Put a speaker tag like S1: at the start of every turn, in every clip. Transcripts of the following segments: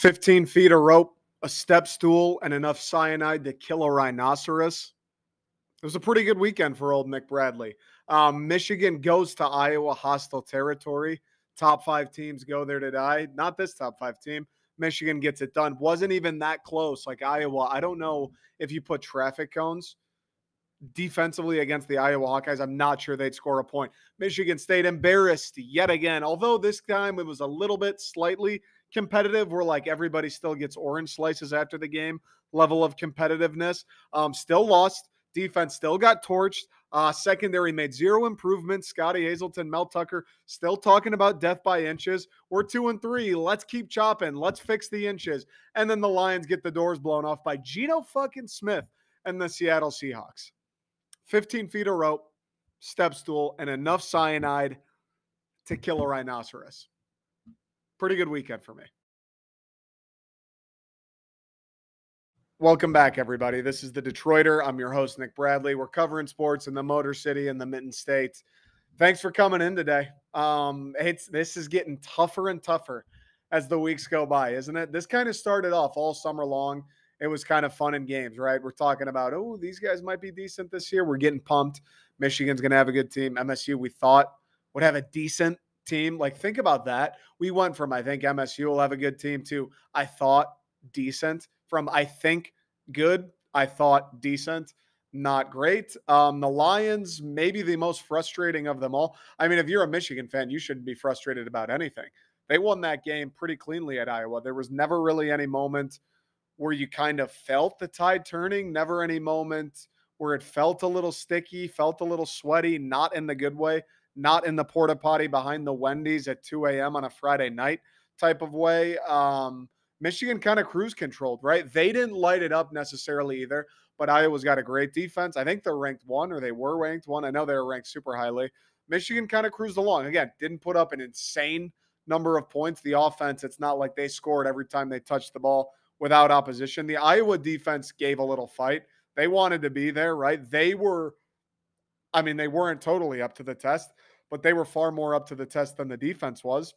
S1: 15 feet of rope, a step stool, and enough cyanide to kill a rhinoceros. It was a pretty good weekend for old Nick Bradley. Michigan goes to Iowa, hostile territory. Top five teams go there to die. Not this top five team. Michigan gets it done. Wasn't even that close. Like Iowa, I don't know if you put traffic cones defensively against the Iowa Hawkeyes, I'm not sure they'd score a point. Michigan State embarrassed yet again, although this time it was a little bit slightly competitive where like everybody still gets orange slices after the game level of competitiveness. Still lost. Defense still got torched. Secondary made zero improvements. Scotty Hazelton, Mel Tucker still talking about death by inches. We're 2-3. Let's keep chopping. Let's fix the inches. And then the Lions get the doors blown off by Geno fucking Smith and the Seattle Seahawks. 15 feet of rope, step stool, and enough cyanide to kill a rhinoceros. Pretty good weekend for me. Welcome back, everybody. This is the Detroiter. I'm your host, Nick Bradley. We're covering sports in the Motor City and the Mitten State. Thanks for coming in today. This is getting tougher and tougher as the weeks go by, isn't it? This kind of started off all summer long. It was kind of fun in games, right? We're talking about, oh, these guys might be decent this year. We're getting pumped. Michigan's going to have a good team. MSU, we thought, would have a decent team. Like, think about that. We went from, I think MSU will have a good team, to I thought decent, from I think good, I thought decent, not great. The Lions, maybe the most frustrating of them all. I mean, if you're a Michigan fan, you shouldn't be frustrated about anything. They won that game pretty cleanly at Iowa. There was never really any moment where you kind of felt the tide turning, never any moment where it felt a little sticky, felt a little sweaty, not in the good way, not in the porta potty behind the Wendy's at 2 a.m. on a Friday night type of way. Michigan kind of cruise controlled, right? They didn't light it up necessarily either, but Iowa's got a great defense. I think they're ranked one, or they were ranked one. I know they were ranked super highly. Michigan kind of cruised along. Again, didn't put up an insane number of points. The offense, it's not like they scored every time they touched the ball without opposition. The Iowa defense gave a little fight. They wanted to be there, right? They weren't totally up to the test, but they were far more up to the test than the defense was.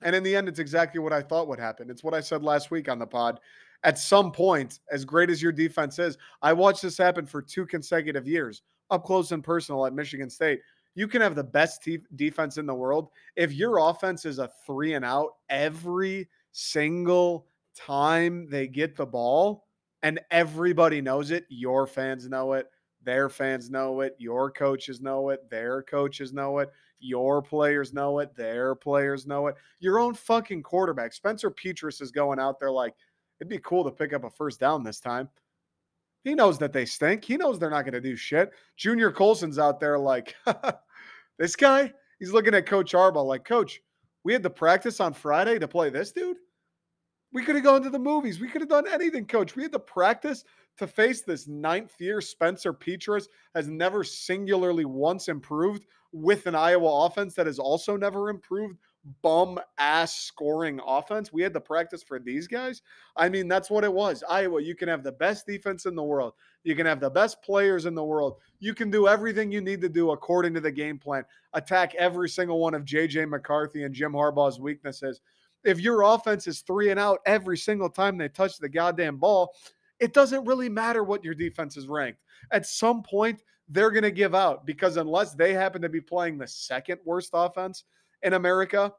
S1: And in the end, it's exactly what I thought would happen. It's what I said last week on the pod. At some point, as great as your defense is, I watched this happen for 2 consecutive years, up close and personal at Michigan State. You can have the best defense in the world. If your offense is a 3 and out every single time they get the ball, and everybody knows it, your fans know it, their fans know it, your coaches know it, their coaches know it, your players know it, their players know it. Your own fucking quarterback, Spencer Petras, is going out there like, it'd be cool to pick up a first down this time. He knows that they stink. He knows they're not going to do shit. Junior Colson's out there like, this guy, he's looking at Coach Harbaugh like, Coach, we had the practice on Friday to play this dude? We could have gone to the movies. We could have done anything, Coach. We had the practice to face this 9th-year Spencer Petras, has never singularly once improved, with an Iowa offense that has also never improved, bum-ass scoring offense. We had the practice for these guys. I mean, that's what it was. Iowa, you can have the best defense in the world. You can have the best players in the world. You can do everything you need to do according to the game plan. Attack every single one of J.J. McCarthy and Jim Harbaugh's weaknesses. If your offense is 3 and out every single time they touch the goddamn ball, it doesn't really matter what your defense is ranked. At some point, they're going to give out, because unless they happen to be playing the second worst offense in America,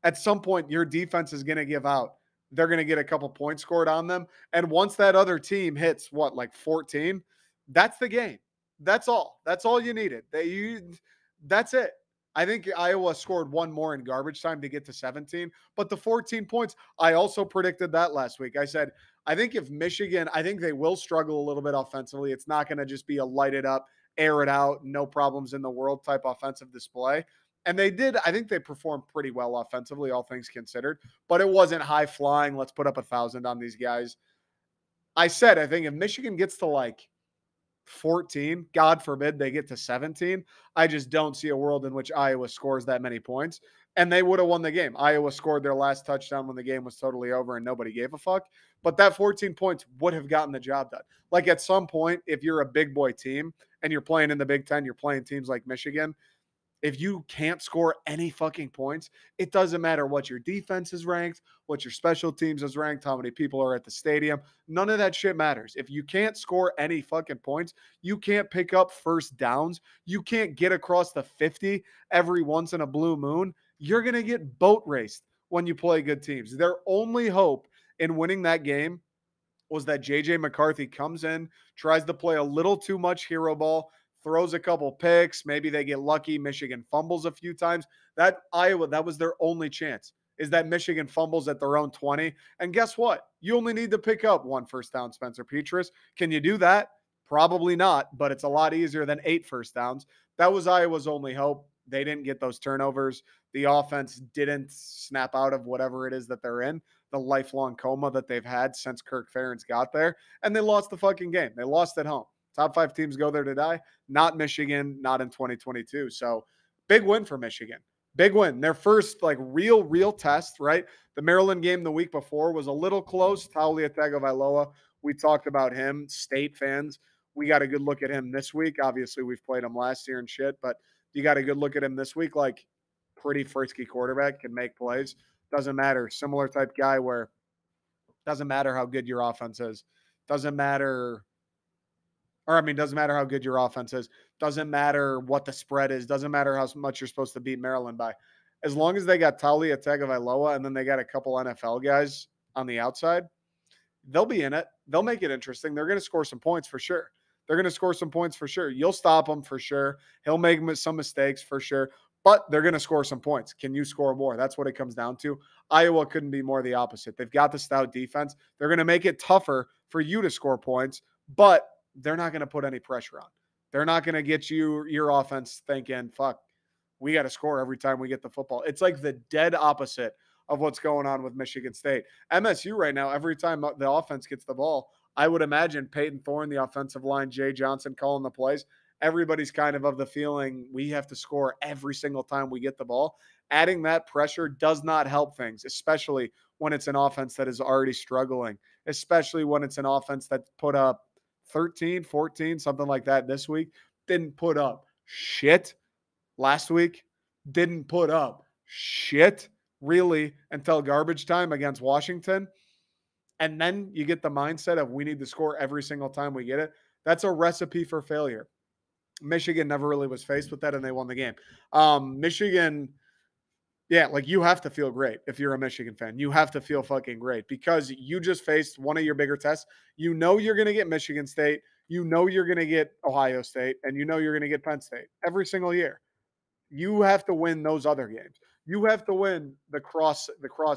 S1: at some point your defense is going to give out. They're going to get a couple points scored on them. And once that other team hits like 14, that's the game. That's all. That's all you needed. That's it. I think Iowa scored one more in garbage time to get to 17, but the 14 points, I also predicted that last week. I said, I think if Michigan, I think they will struggle a little bit offensively. It's not going to just be a light it up, air it out, no problems in the world type offensive display. And they did. I think they performed pretty well offensively, all things considered, but it wasn't high flying. Let's put up 1,000 on these guys. I said, I think if Michigan gets to like 14, God forbid they get to 17, I just don't see a world in which Iowa scores that many points. And they would have won the game. Iowa scored their last touchdown when the game was totally over and nobody gave a fuck. But that 14 points would have gotten the job done. Like at some point, if you're a big boy team and you're playing in the Big Ten, you're playing teams like Michigan, If you can't score any fucking points, it doesn't matter what your defense is ranked, what your special teams is ranked, how many people are at the stadium. None of that shit matters. If you can't score any fucking points, you can't pick up first downs, you can't get across the 50 every once in a blue moon, you're going to get boat raced when you play good teams. Their only hope in winning that game was that JJ McCarthy comes in, tries to play a little too much hero ball, throws a couple picks. Maybe they get lucky. Michigan fumbles a few times. That was their only chance, is that Michigan fumbles at their own 20. And guess what? You only need to pick up one first down, Spencer Petras. Can you do that? Probably not, but it's a lot easier than 8 first downs. That was Iowa's only hope. They didn't get those turnovers. The offense didn't snap out of whatever it is that they're in, the lifelong coma that they've had since Kirk Ferentz got there, and they lost the fucking game. They lost at home. Top 5 teams go there to die. Not Michigan, not in 2022. So big win for Michigan. Big win. Their first like real test, right? The Maryland game the week before was a little close. Taulia Tagovailoa, we talked about him. State fans, we got a good look at him this week. Obviously, we've played him last year and shit, but you got a good look at him this week. Like, pretty frisky quarterback, can make plays. Doesn't matter. Similar type guy where doesn't matter how good your offense is. Doesn't matter, or I mean, doesn't matter how good your offense is. Doesn't matter what the spread is. Doesn't matter how much you're supposed to beat Maryland by. As long as they got Talia Tagovailoa and then they got a couple NFL guys on the outside, they'll be in it. They'll make it interesting. They're going to score some points for sure. They're going to score some points for sure. You'll stop him for sure. He'll make some mistakes for sure, but they're going to score some points. Can you score more? That's what it comes down to. Iowa couldn't be more the opposite. They've got the stout defense. They're going to make it tougher for you to score points, but they're not going to put any pressure on. They're not going to get your offense thinking, fuck, we got to score every time we get the football. It's like the dead opposite of what's going on with Michigan State. MSU right now, every time the offense gets the ball, I would imagine Peyton Thorne, the offensive line, Jay Johnson calling the plays. Everybody's kind of the feeling we have to score every single time we get the ball. Adding that pressure does not help things, especially when it's an offense that is already struggling, especially when it's an offense that put up 13, 14, something like that this week. Didn't put up shit last week. Didn't put up shit really until garbage time against Washington. And then you get the mindset of we need to score every single time we get it. That's a recipe for failure. Michigan never really was faced with that, and they won the game. Michigan, yeah, like you have to feel great if you're a Michigan fan. You have to feel fucking great because you just faced one of your bigger tests. You know you're going to get Michigan State. You know you're going to get Ohio State, and you know you're going to get Penn State every single year. You have to win those other games. You have to win the cross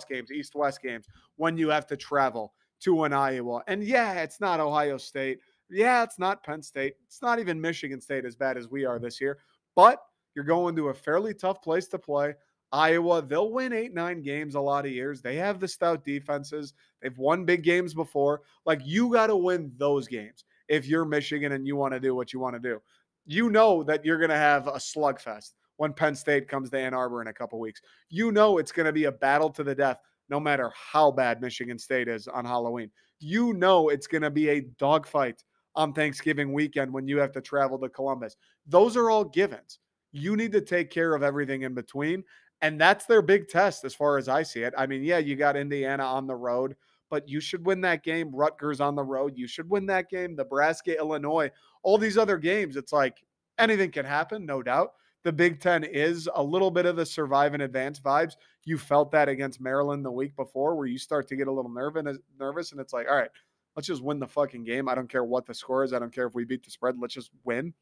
S1: games, East West games when you have to travel to an Iowa. And yeah, it's not Ohio State. Yeah, it's not Penn State. It's not even Michigan State as bad as we are this year. But you're going to a fairly tough place to play. Iowa, they'll win 8, 9 games a lot of years. They have the stout defenses. They've won big games before. Like, you got to win those games if you're Michigan and you want to do what you want to do. You know that you're going to have a slugfest when Penn State comes to Ann Arbor in a couple weeks. You know it's going to be a battle to the death no matter how bad Michigan State is on Halloween. You know it's going to be a dogfight on Thanksgiving weekend when you have to travel to Columbus. Those are all givens. You need to take care of everything in between. And that's their big test as far as I see it. I mean, yeah, you got Indiana on the road, but you should win that game. Rutgers on the road. You should win that game. Nebraska, Illinois, all these other games. It's like anything can happen, no doubt. The Big Ten is a little bit of the survive and advance vibes. You felt that against Maryland the week before where you start to get a little nervous and it's like, all right, let's just win the fucking game. I don't care what the score is. I don't care if we beat the spread. Let's just win.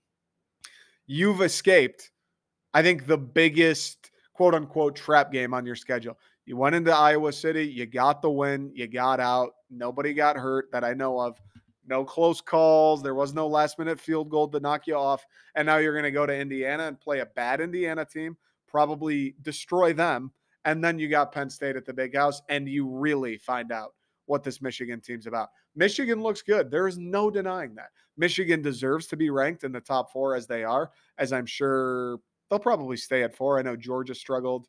S1: You've escaped, I think, the biggest quote unquote trap game on your schedule. You went into Iowa City, you got the win, you got out. Nobody got hurt that I know of. No close calls. There was no last minute field goal to knock you off. And now you're going to go to Indiana and play a bad Indiana team, probably destroy them. And then you got Penn State at the big house, and you really find out what this Michigan team's about. Michigan looks good. There is no denying that. Michigan deserves to be ranked in the top 4 as they are, as I'm sure they'll probably stay at 4. I know Georgia struggled,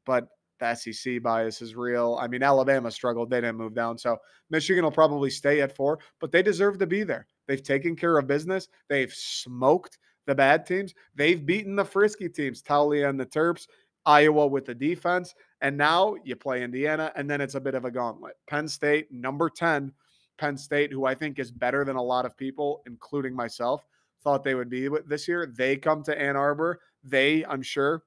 S1: but the SEC bias is real. I mean, Alabama struggled. They didn't move down. So Michigan will probably stay at 4, but they deserve to be there. They've taken care of business. They've smoked the bad teams. They've beaten the frisky teams, Taulia and the Terps, Iowa with the defense, and now you play Indiana, and then it's a bit of a gauntlet. Penn State, number 10, Penn State, who I think is better than a lot of people, including myself, thought they would be this year. They come to Ann Arbor. They, I'm sure,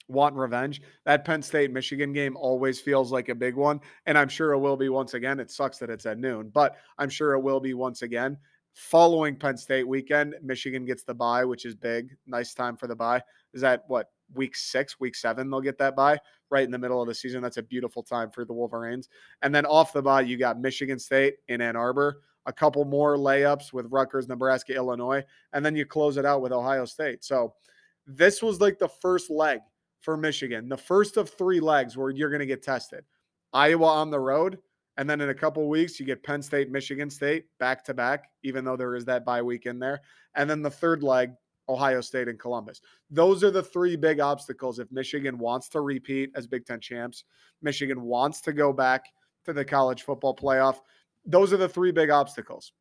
S1: want revenge. That Penn State Michigan game always feels like a big one, and I'm sure it will be once again. It sucks that it's at noon, but I'm sure it will be once again. Following Penn State weekend, Michigan gets the bye, which is big. Nice time for the bye. Is that what, week 6, week 7? They'll get that bye right in the middle of the season. That's a beautiful time for the Wolverines. And then off the bye, you got Michigan State in Ann Arbor, a couple more layups with Rutgers, Nebraska, Illinois, and then you close it out with Ohio State. So this was like the first leg for Michigan, the first of 3 legs where you're going to get tested. Iowa on the road, and then in a couple weeks, you get Penn State, Michigan State back to back, even though there is that bye week in there. And then the third leg, Ohio State and Columbus. Those are the 3 big obstacles if Michigan wants to repeat as Big Ten champs. Michigan wants to go back to the college football playoff. Those are the 3 big obstacles.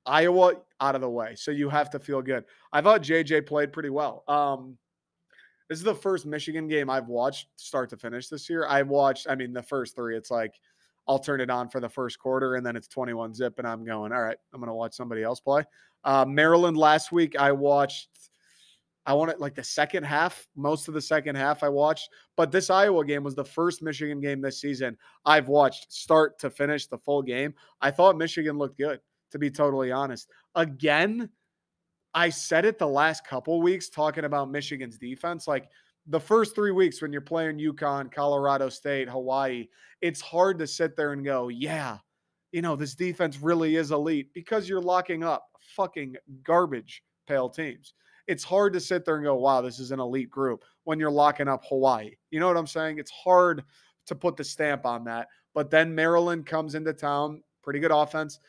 S1: Iowa out of the way, so you have to feel good. I thought JJ played pretty well. This is the first Michigan game I've watched start to finish this year. The first 3, it's like I'll turn it on for the first quarter and then it's 21 zip and I'm going, all right, I'm going to watch somebody else play. Maryland last week, I wanted like the second half, most of the second half I watched. But this Iowa game was the first Michigan game this season I've watched start to finish the full game. I thought Michigan looked good, to be totally honest. Again, I said it the last couple weeks talking about Michigan's defense. Like the first 3 weeks when you're playing UConn, Colorado State, Hawaii, it's hard to sit there and go, yeah, this defense really is elite because you're locking up fucking garbage pail teams. It's hard to sit there and go, wow, this is an elite group when you're locking up Hawaii. You know what I'm saying? It's hard to put the stamp on that. But then Maryland comes into town, pretty good offense.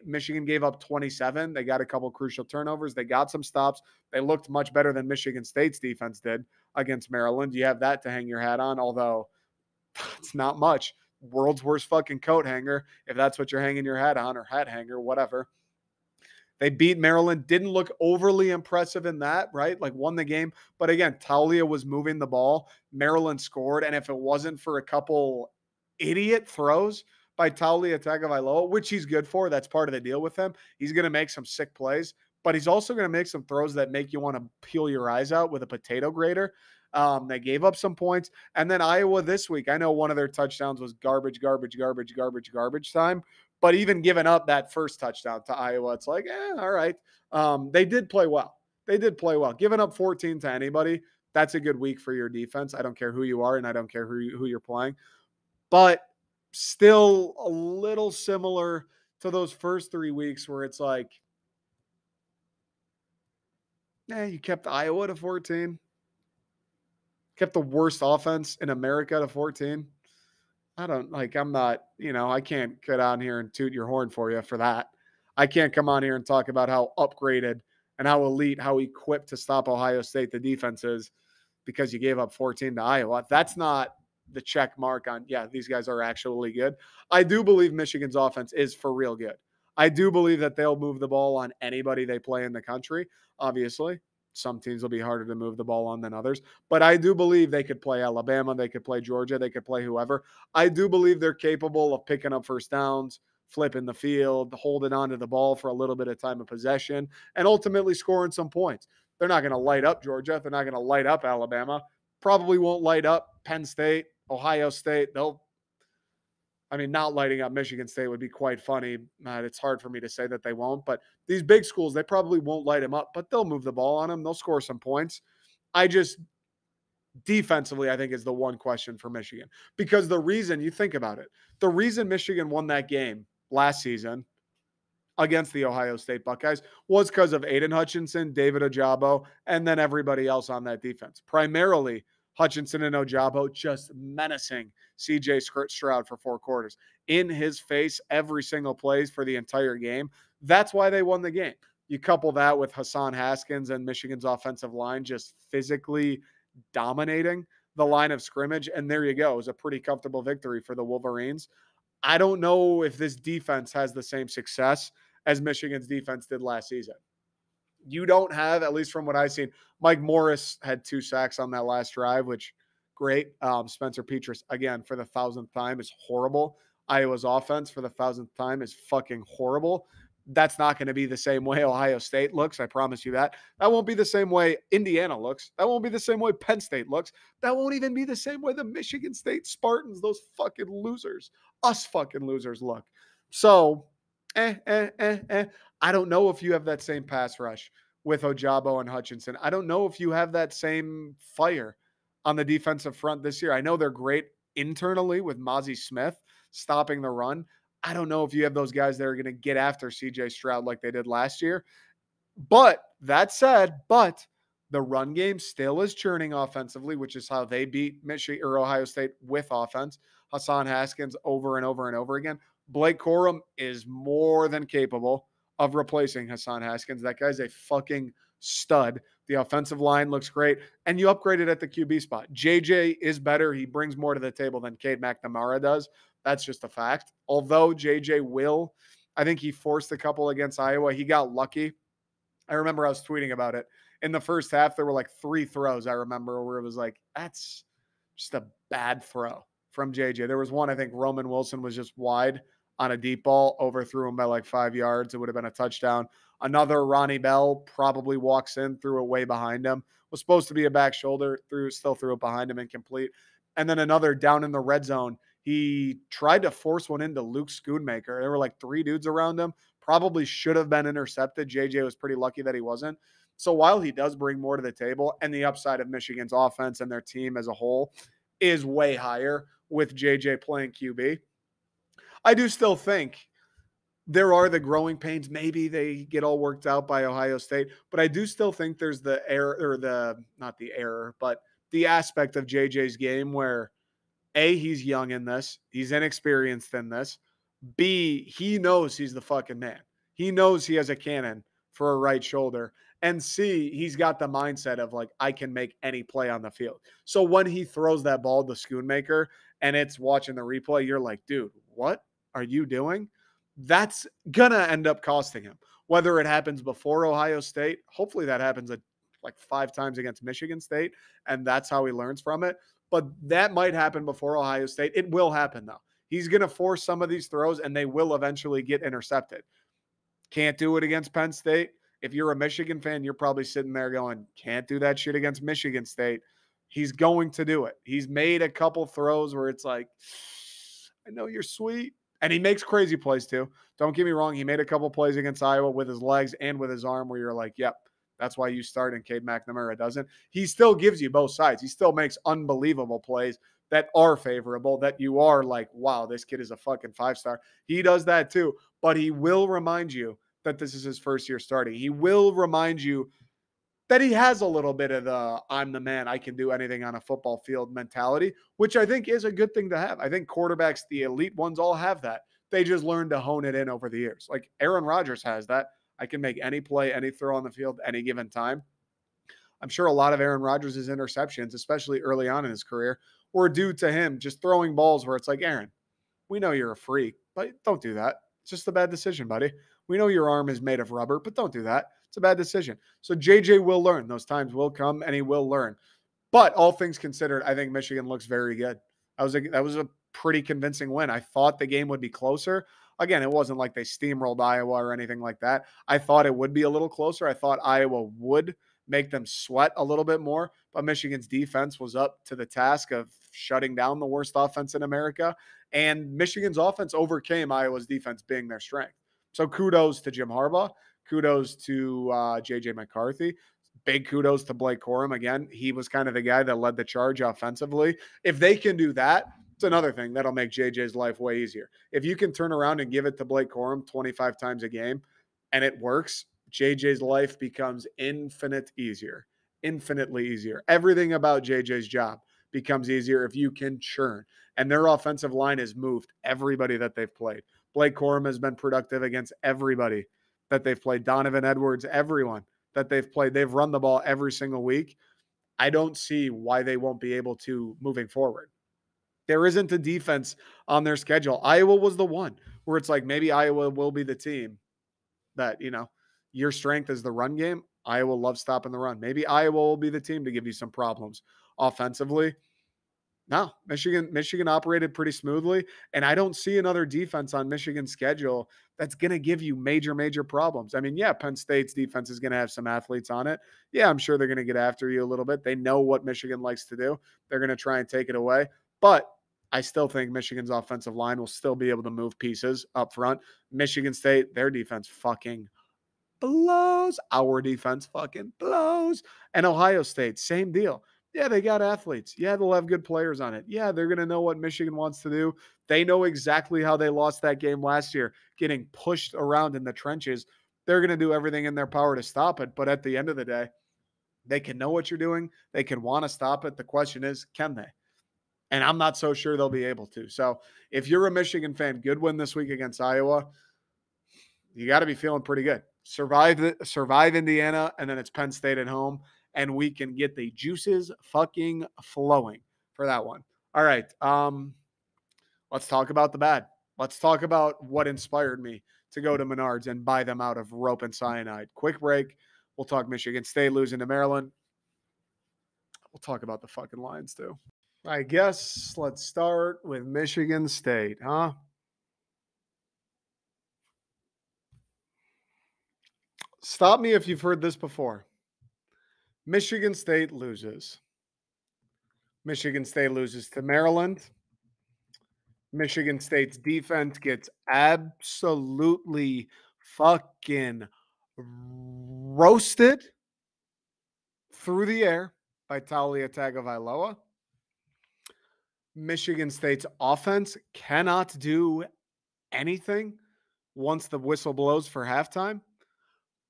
S1: Michigan gave up 27. They got a couple crucial turnovers. They got some stops. They looked much better than Michigan State's defense did against Maryland. You have that to hang your hat on, although it's not much. World's worst fucking coat hanger, if that's what you're hanging your hat on, or hat hanger, whatever. They beat Maryland. Didn't look overly impressive in that, right? Like won the game. But again, Taulia was moving the ball. Maryland scored. And if it wasn't for a couple idiot throws by Taulia Tagovailoa, which he's good for, that's part of the deal with him. He's going to make some sick plays, but he's also going to make some throws that make you want to peel your eyes out with a potato grater. They gave up some points. And then Iowa this week, I know one of their touchdowns was garbage time. But even giving up that first touchdown to Iowa, it's like, all right. They did play well. Giving up 14 to anybody, that's a good week for your defense. I don't care who you are, and I don't care who you're playing. But still a little similar to those first 3 weeks where it's like, you kept Iowa to 14. Kept the worst offense in America to 14. I'm not, I can't get on here and toot your horn for you for that. I can't come on here and talk about how upgraded and how elite, how equipped to stop Ohio State the defense is because you gave up 14 to Iowa. That's not the check mark on, these guys are actually good. I do believe Michigan's offense is for real good. I do believe that they'll move the ball on anybody they play in the country. Obviously, some teams will be harder to move the ball on than others, but I do believe they could play Alabama, they could play Georgia, they could play whoever. I do believe they're capable of picking up first downs, flipping the field, holding on to the ball for a little bit of time of possession, and ultimately scoring some points. They're not going to light up Georgia. They're not going to light up Alabama. Probably won't light up Penn State, Ohio State. Not lighting up Michigan State would be quite funny. It's hard for me to say that they won't, but these big schools, they probably won't light them up, but they'll move the ball on them. They'll score some points. Defensively, I think is the one question for Michigan, because the reason, you think about it, the reason Michigan won that game last season against the Ohio State Buckeyes was because of Aiden Hutchinson, David Ojabo, and then everybody else on that defense. Primarily Hutchinson and Ojabo just menacing CJ Stroud for 4 quarters. In his face every single play for the entire game. That's why they won the game. You couple that with Hassan Haskins and Michigan's offensive line just physically dominating the line of scrimmage, and there you go. It was a pretty comfortable victory for the Wolverines. I don't know if this defense has the same success as Michigan's defense did last season. You don't have, at least from what I've seen, Mike Morris had 2 sacks on that last drive, which great. Spencer Petras, again, for the thousandth time, is horrible. Iowa's offense for the thousandth time is fucking horrible. That's not going to be the same way Ohio State looks. I promise you that. That won't be the same way Indiana looks. That won't be the same way Penn State looks. That won't even be the same way the Michigan State Spartans, those fucking losers, us fucking losers look. So, I don't know if you have that same pass rush with Ojabo and Hutchinson. I don't know if you have that same fire on the defensive front this year. I know they're great internally with Mozzie Smith stopping the run. I don't know if you have those guys that are going to get after CJ Stroud like they did last year. But that said, the run game still is churning offensively, which is how they beat Michigan or Ohio State with offense. Hassan Haskins over and over and over again. Blake Corum is more than capable of replacing Hassan Haskins. That guy's a fucking stud. The offensive line looks great, and you upgraded at the QB spot. JJ is better. He brings more to the table than Cade McNamara does. That's just a fact. Although JJ will, I think he forced a couple against Iowa. He got lucky. I remember I was tweeting about it. In the first half, there were like 3 throws I remember where it was like, that's just a bad throw from JJ. There was one, I think Roman Wilson was just wide on a deep ball, overthrew him by like 5 yards. It would have been a touchdown. Another, Ronnie Bell probably walks in, threw it way behind him. Was supposed to be a back shoulder, still threw it behind him, incomplete. And then another down in the red zone. He tried to force one into Luke Schoonmaker. There were like 3 dudes around him. Probably should have been intercepted. JJ was pretty lucky that he wasn't. So while he does bring more to the table, and the upside of Michigan's offense and their team as a whole is way higher with JJ playing QB, I do still think there are the growing pains. Maybe they get all worked out by Ohio State, but I do still think there's the error, or not the error, but the aspect of JJ's game where he's young in this, he's inexperienced in this. B, he knows he's the fucking man. He knows he has a cannon for a right shoulder. And C, he's got the mindset of like, I can make any play on the field. So when he throws that ball to Schoonmaker and it's watching the replay, you're like, dude, what are you doing? That's going to end up costing him. Whether it happens before Ohio State, hopefully that happens like 5 times against Michigan State, and that's how he learns from it. But that might happen before Ohio State. It will happen, though. He's going to force some of these throws, and they will eventually get intercepted. Can't do it against Penn State. If you're a Michigan fan, you're probably sitting there going, can't do that shit against Michigan State. He's going to do it. He's made a couple throws where it's like, I know you're sweet. And he makes crazy plays too. Don't get me wrong. He made a couple plays against Iowa with his legs and with his arm where you're like, yep, that's why you start and Cade McNamara doesn't. He still gives you both sides. He still makes unbelievable plays that are favorable, that you are like, wow, this kid is a fucking 5-star. He does that too, but he will remind you that this is his first year starting. He will remind you that he has a little bit of the I'm the man, I can do anything on a football field mentality, which I think is a good thing to have. I think quarterbacks, the elite ones, all have that. They just learn to hone it in over the years. Like Aaron Rodgers has that. I can make any play, any throw on the field, any given time. I'm sure a lot of Aaron Rodgers' interceptions, especially early on in his career, were due to him just throwing balls where it's like, Aaron, we know you're a freak, but don't do that. It's just a bad decision, buddy. We know your arm is made of rubber, but don't do that. It's a bad decision. So JJ will learn. Those times will come, and he will learn. But all things considered, I think Michigan looks very good. That was a pretty convincing win. I thought the game would be closer. Again, it wasn't like they steamrolled Iowa or anything like that. I thought it would be a little closer. I thought Iowa would make them sweat a little bit more, but Michigan's defense was up to the task of shutting down the worst offense in America, and Michigan's offense overcame Iowa's defense being their strength. So kudos to Jim Harbaugh. Kudos to J.J. McCarthy. Big kudos to Blake Corum. Again, he was kind of the guy that led the charge offensively. If they can do that, it's another thing that'll make JJ's life way easier. If you can turn around and give it to Blake Corum 25 times a game and it works, JJ's life becomes infinitely easier. Everything about JJ's job becomes easier if you can churn. And their offensive line has moved everybody that they've played. Blake Corum has been productive against everybody that they've played. Donovan Edwards, everyone that they've played. They've run the ball every single week. I don't see why they won't be able to moving forward. There isn't a defense on their schedule. Iowa was the one where it's like maybe Iowa will be the team that, your strength is the run game. Iowa loves stopping the run. Maybe Iowa will be the team to give you some problems offensively. No, Michigan operated pretty smoothly, and I don't see another defense on Michigan's schedule that's going to give you major problems. I mean, yeah, Penn State's defense is going to have some athletes on it. Yeah, I'm sure they're going to get after you a little bit. They know what Michigan likes to do. They're going to try and take it away, but I still think Michigan's offensive line will still be able to move pieces up front. Michigan State, their defense fucking blows. Our defense fucking blows. And Ohio State, same deal. Yeah, they got athletes. Yeah, they'll have good players on it. Yeah, they're going to know what Michigan wants to do. They know exactly how they lost that game last year, getting pushed around in the trenches. They're going to do everything in their power to stop it. But at the end of the day, they can know what you're doing. They can want to stop it. The question is, can they? And I'm not so sure they'll be able to. So if you're a Michigan fan, good win this week against Iowa. You got to be feeling pretty good. Survive Indiana, and then it's Penn State at home, and we can get the juices fucking flowing for that one. All right, let's talk about the bad. Let's talk about what inspired me to go to Menards and buy them out of rope and cyanide. Quick break. We'll talk Michigan State losing to Maryland. We'll talk about the fucking Lions too. I guess let's start with Michigan State, huh? Stop me if you've heard this before. Michigan State loses. Michigan State loses to Maryland. Michigan State's defense gets absolutely fucking roasted through the air by Talia Tagovailoa. Michigan State's offense cannot do anything once the whistle blows for halftime.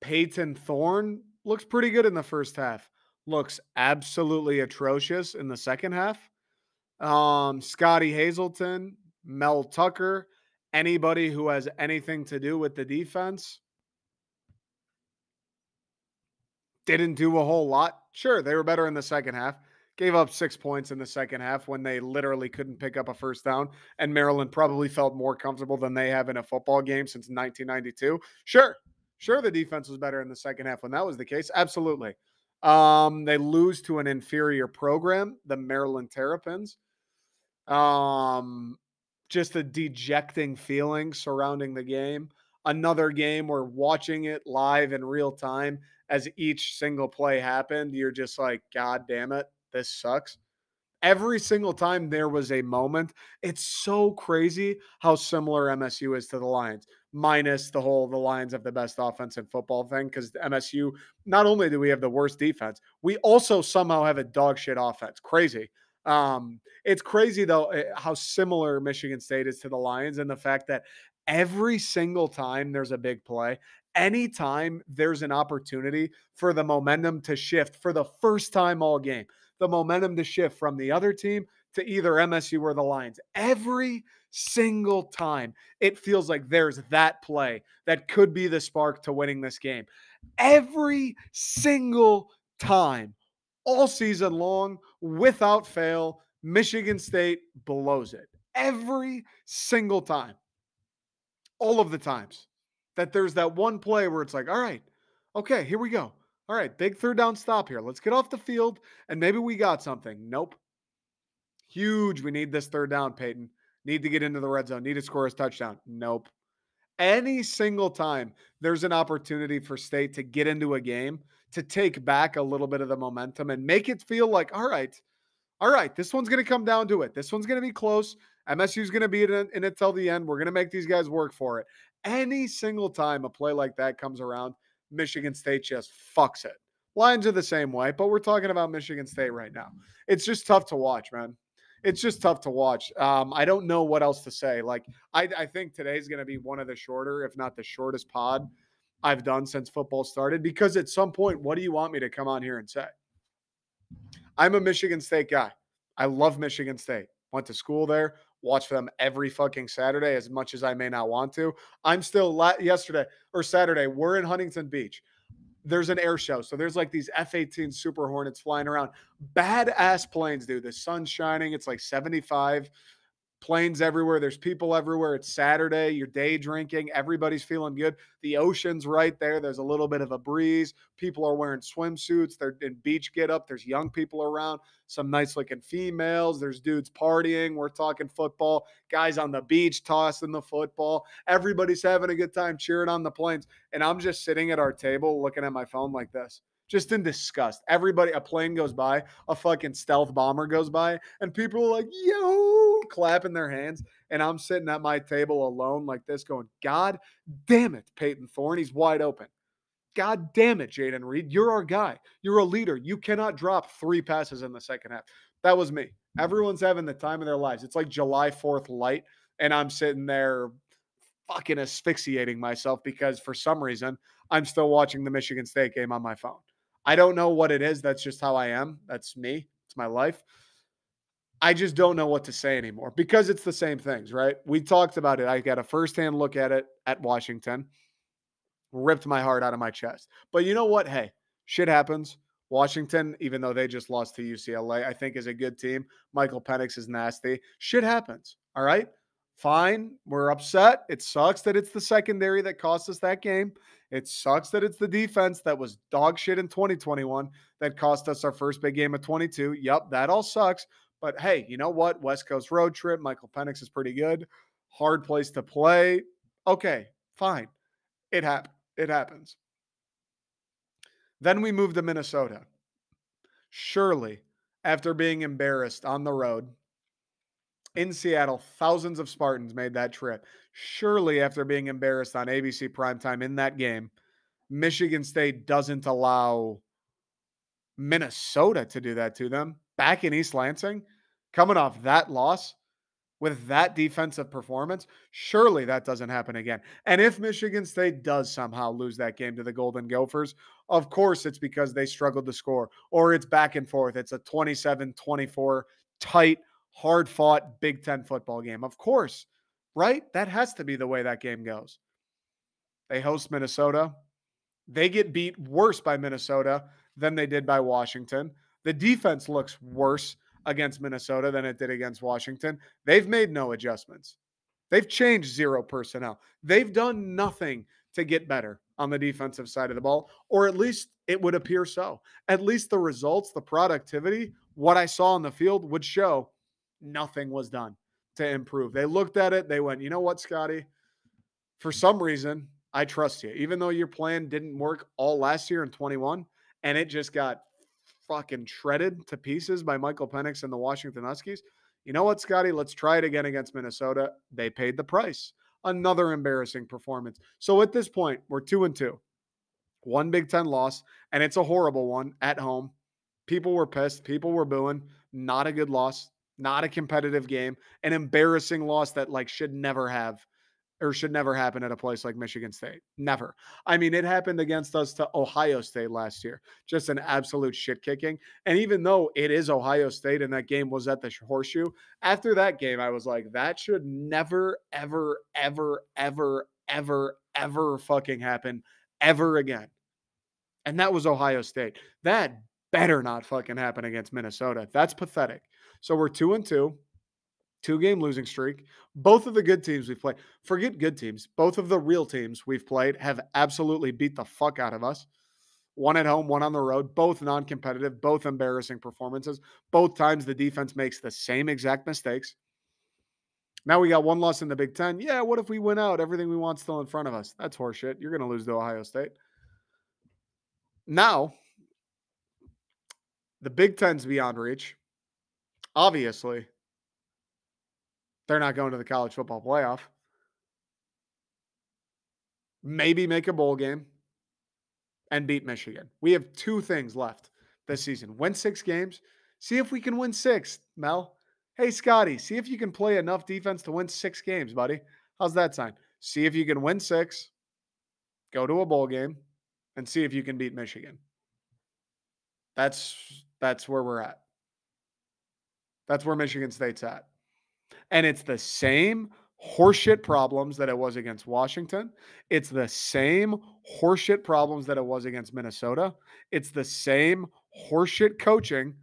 S1: Peyton Thorne looks pretty good in the first half. Looks absolutely atrocious in the second half. Scotty Hazelton, Mel Tucker, anybody who has anything to do with the defense didn't do a whole lot. Sure, they were better in the second half. Gave up 6 points in the second half when they literally couldn't pick up a first down. And Maryland probably felt more comfortable than they have in a football game since 1992. Sure, the defense was better in the second half when that was the case. Absolutely. They lose to an inferior program, the Maryland Terrapins. Um, just a dejecting feeling surrounding the game. Another game where watching it live in real time as each single play happened, you're just like, God damn it, this sucks. Every single time there was a moment, it's so crazy how similar MSU is to the Lions, minus the Lions have the best offense in football thing. Because MSU, not only do we have the worst defense, we also somehow have a dog shit offense. Crazy. It's crazy though how similar Michigan State is to the Lions and the fact that every single time there's a big play, anytime there's an opportunity for the momentum to shift for the first time all game, the momentum to shift from the other team to either MSU or the Lions. Every single time it feels like there's that play that could be the spark to winning this game. Every single time, all season long, without fail, Michigan State blows it. Every single time. All of the times that there's that one play where it's like, all right, okay, here we go. All right, big third down stop here. Let's get off the field and maybe we got something. Nope. Huge. We need this third down, Peyton. Need to get into the red zone. Need to score a touchdown. Nope. Any single time there's an opportunity for State to get into a game, to take back a little bit of the momentum and make it feel like, all right, this one's going to come down to it. This one's going to be close. MSU's going to be in it till the end. We're going to make these guys work for it. Any single time a play like that comes around, Michigan State just fucks it. Lions are the same way, but we're talking about Michigan State right now. It's just tough to watch, man. It's just tough to watch. I don't know what else to say. Like, I think today's going to be one of the shorter, if not the shortest pod I've done since football started, because at some point, what do you want me to come on here and say? I'm a Michigan State guy. I love Michigan State. Went to school there, watch them every fucking Saturday as much as I may not want to. I'm still yesterday or Saturday, we're in Huntington Beach. There's an air show. So there's like these F-18 Super Hornets flying around. Badass planes, dude. The sun's shining. It's like 75. Planes everywhere. There's people everywhere. It's Saturday. You're day drinking. Everybody's feeling good. The ocean's right there. There's a little bit of a breeze. People are wearing swimsuits. They're in beach get up. There's young people around, some nice looking females. There's dudes partying. We're talking football. Guys on the beach tossing the football. Everybody's having a good time cheering on the planes. And I'm just sitting at our table looking at my phone like this, just in disgust. Everybody, a plane goes by, a fucking stealth bomber goes by, and people are like, yo, clapping their hands. And I'm sitting at my table alone like this, going, God damn it, Peyton Thorne. He's wide open. God damn it, Jaden Reed. You're our guy. You're a leader. You cannot drop 3 passes in the second half. That was me. Everyone's having the time of their lives. It's like July 4th light, and I'm sitting there fucking asphyxiating myself because for some reason I'm still watching the Michigan State game on my phone. I don't know what it is. That's just how I am. That's me. It's my life. I just don't know what to say anymore because it's the same things, right? We talked about it. I got a firsthand look at it at Washington, ripped my heart out of my chest. But you know what? Hey, shit happens. Washington, even though they just lost to UCLA, I think is a good team. Michael Penix is nasty. Shit happens. All right. Fine. We're upset. It sucks that it's the secondary that cost us that game. It sucks that it's the defense that was dog shit in 2021 that cost us our first big game of 22. Yep, that all sucks. But hey, you know what? West Coast road trip. Michael Penix is pretty good. Hard place to play. Okay, fine. It happens. Then we move to Minnesota. Surely, after being embarrassed on the road in Seattle, thousands of Spartans made that trip. Surely, after being embarrassed on ABC primetime in that game, Michigan State doesn't allow Minnesota to do that to them. Back in East Lansing, coming off that loss, with that defensive performance, surely that doesn't happen again. And if Michigan State does somehow lose that game to the Golden Gophers, of course it's because they struggled to score or it's back and forth. It's a 27-24 tight, hard fought Big Ten football game. Of course, right? That has to be the way that game goes. They host Minnesota. They get beat worse by Minnesota than they did by Washington. The defense looks worse against Minnesota than it did against Washington. They've made no adjustments. They've changed 0 personnel. They've done nothing to get better on the defensive side of the ball, or at least it would appear so. At least the results, the productivity, what I saw on the field would show nothing was done to improve. They looked at it, they went, you know what, Scotty? For some reason, I trust you. Even though your plan didn't work all last year in 21 and it just got fucking shredded to pieces by Michael Penix and the Washington Huskies. You know what, Scotty? Let's try it again against Minnesota. They paid the price. Another embarrassing performance. So at this point, we're 2-2. One Big Ten loss, and it's a horrible one at home. People were pissed. People were booing. Not a good loss. Not a competitive game. An embarrassing loss that like should never have or should never happen at a place like Michigan State. Never. I mean, it happened against us to Ohio State last year. Just an absolute shit kicking. And even though it is Ohio State and that game was at the Horseshoe, after that game, I was like, that should never, ever, ever, ever, ever, ever fucking happen ever again. And that was Ohio State. That better not fucking happen against Minnesota. That's pathetic. So we're 2-2. 2-game losing streak. Both of the good teams we've played, forget good teams, both of the real teams we've played have absolutely beat the fuck out of us. One at home, one on the road, both non competitive, both embarrassing performances. Both times the defense makes the same exact mistakes. Now we got one loss in the Big Ten. Yeah, what if we win out? Everything we want still in front of us. That's horseshit. You're going to lose to Ohio State. Now, the Big Ten's beyond reach. Obviously, they're not going to the college football playoff. Maybe make a bowl game and beat Michigan. We have 2 things left this season. Win 6 games. See if we can win 6, Mel. Hey, Scotty, see if you can play enough defense to win 6 games, buddy. How's that sound? See if you can win 6, go to a bowl game, and see if you can beat Michigan. That's where we're at. That's where Michigan State's at. And it's the same horseshit problems that it was against Washington. It's the same horseshit problems that it was against Minnesota. It's the same horseshit coaching,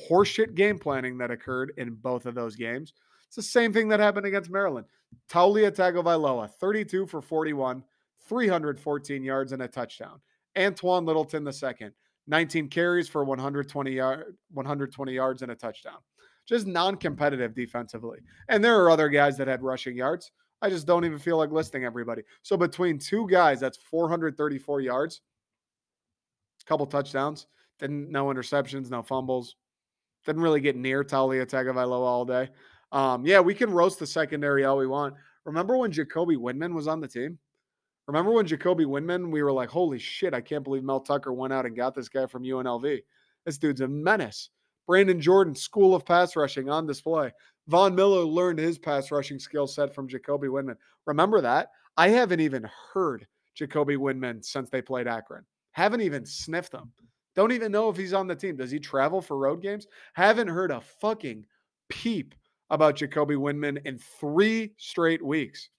S1: horseshit game planning that occurred in both of those games. It's the same thing that happened against Maryland. Taulia Tagovailoa, 32 for 41, 314 yards and a touchdown. Antoine Littleton the second, 19 carries for 120 yards and a touchdown. Just non-competitive defensively. And there are other guys that had rushing yards. I just don't even feel like listing everybody. So between two guys, that's 434 yards, a couple touchdowns, didn't no interceptions, no fumbles. Didn't really get near Talia Tagovailoa all day. Yeah, we can roast the secondary all we want. Remember when Jacoby Windman was on the team? Remember when Jacoby Windman, we were like, holy shit, I can't believe Mel Tucker went out and got this guy from UNLV. This dude's a menace. Brandon Jordan, school of pass rushing on display. Von Miller learned his pass rushing skill set from Jacoby Windman. Remember that? I haven't even heard Jacoby Windman since they played Akron. Haven't even sniffed him. Don't even know if he's on the team. Does he travel for road games? Haven't heard a fucking peep about Jacoby Windman in 3 straight weeks.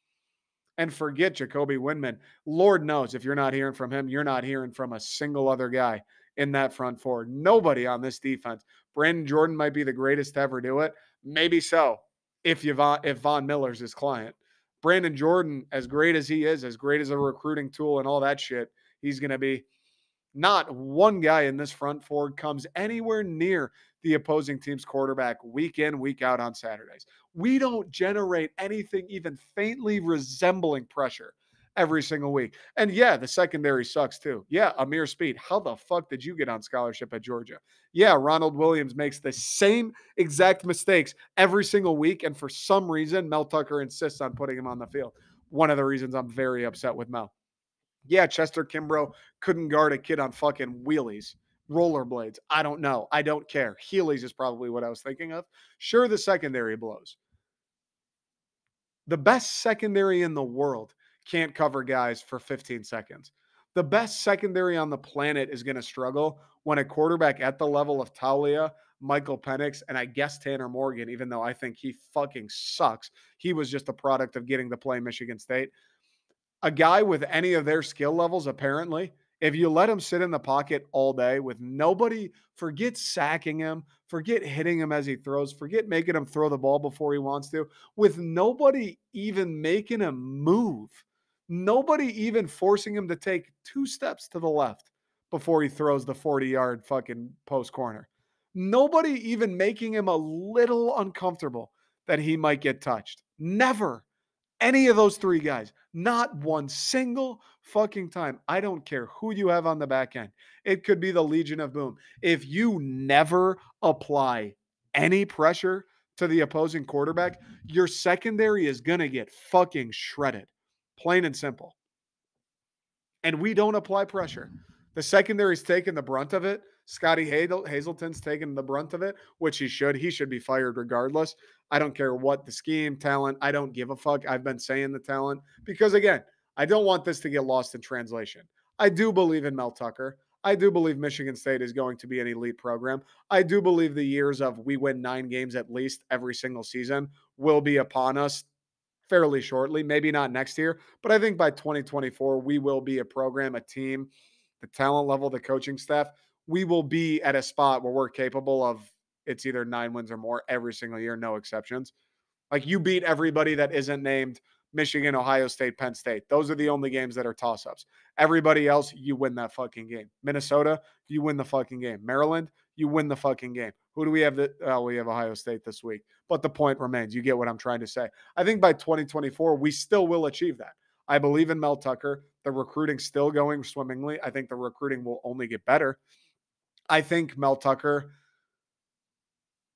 S1: And forget Jacoby Windman. Lord knows if you're not hearing from him, you're not hearing from a single other guy in that front four. Nobody on this defense. Brandon Jordan might be the greatest to ever do it. Maybe so, if Von Miller's his client. Brandon Jordan, as great as he is, as great as a recruiting tool and all that shit, he's going to be. Not one guy in this front four comes anywhere near the opposing team's quarterback week in, week out on Saturdays. We don't generate anything even faintly resembling pressure every single week. And yeah, the secondary sucks too. Yeah, Amir Speed. How the fuck did you get on scholarship at Georgia? Yeah, Ronald Williams makes the same exact mistakes every single week. And for some reason, Mel Tucker insists on putting him on the field. One of the reasons I'm very upset with Mel. Yeah, Chester Kimbrough couldn't guard a kid on fucking wheelies, rollerblades. I don't know. I don't care. Heelys is probably what I was thinking of. Sure, the secondary blows. The best secondary in the world can't cover guys for 15 seconds. The best secondary on the planet is going to struggle when a quarterback at the level of Talia, Michael Penix, and I guess Tanner Morgan, even though I think he fucking sucks. He was just a product of getting to play Michigan State. A guy with any of their skill levels, apparently, if you let him sit in the pocket all day with nobody, forget sacking him, forget hitting him as he throws, forget making him throw the ball before he wants to, with nobody even making him move, nobody even forcing him to take 2 steps to the left before he throws the 40-yard fucking post corner. Nobody even making him a little uncomfortable that he might get touched. Never. Any of those 3 guys, not one single fucking time. I don't care who you have on the back end. It could be the Legion of Boom. If you never apply any pressure to the opposing quarterback, your secondary is going to get fucking shredded. Plain and simple. And we don't apply pressure. The secondary's taking the brunt of it. Scotty Hazelton's taking the brunt of it, which he should. He should be fired regardless. I don't care what the scheme, talent. I don't give a fuck. I've been saying the talent because, again, I don't want this to get lost in translation. I do believe in Mel Tucker. I do believe Michigan State is going to be an elite program. I do believe the years of we win 9 games at least every single season will be upon us fairly shortly. Maybe not next year, but I think by 2024, we will be a program, a team, the talent level, the coaching staff. We will be at a spot where we're capable of it's either 9 wins or more every single year, no exceptions. Like you beat everybody that isn't named Michigan, Ohio State, Penn State. Those are the only games that are toss ups. Everybody else, you win that fucking game. Minnesota, you win the fucking game. Maryland, you win the fucking game. Who do we have? We have Ohio State this week. But the point remains. You get what I'm trying to say. I think by 2024, we still will achieve that. I believe in Mel Tucker. The recruiting's still going swimmingly. I think the recruiting will only get better. I think Mel Tucker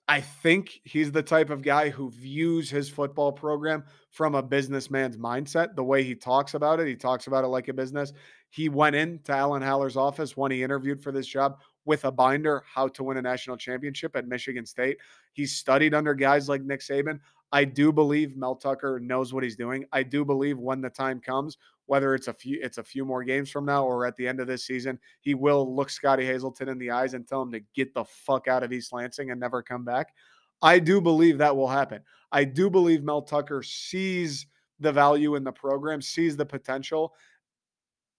S1: I think he's the type of guy who views his football program from a businessman's mindset. The way he talks about it, he talks about it like a business. He went into Alan Haller's office when he interviewed for this job with a binder, How to Win a National Championship at Michigan State. He's studied under guys like Nick Saban. I do believe Mel Tucker knows what he's doing. I do believe when the time comes, whether it's a few more games from now or at the end of this season, he will look Scotty Hazelton in the eyes and tell him to get the fuck out of East Lansing and never come back. I do believe that will happen. I do believe Mel Tucker sees the value in the program, sees the potential,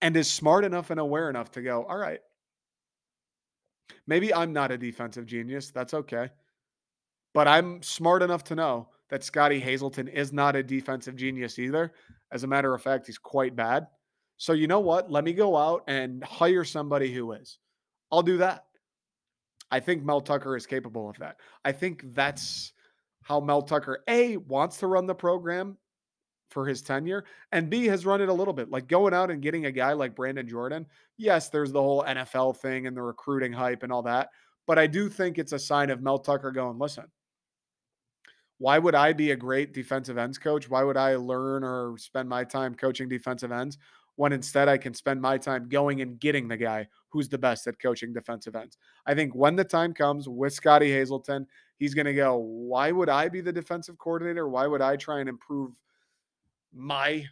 S1: and is smart enough and aware enough to go, all right, maybe I'm not a defensive genius. That's okay. But I'm smart enough to know that Scotty Hazelton is not a defensive genius either. As a matter of fact, he's quite bad. So you know what? Let me go out and hire somebody who is. I'll do that. I think Mel Tucker is capable of that. I think that's how Mel Tucker A wants to run the program for his tenure, and B has run it a little bit. Like going out and getting a guy like Brandon Jordan. Yes, there's the whole NFL thing and the recruiting hype and all that, but I do think it's a sign of Mel Tucker going, listen, why would I be a great defensive ends coach? Why would I learn or spend my time coaching defensive ends when instead I can spend my time going and getting the guy who's the best at coaching defensive ends? I think when the time comes with Scotty Hazelton, he's going to go, why would I be the defensive coordinator? Why would I try and improve my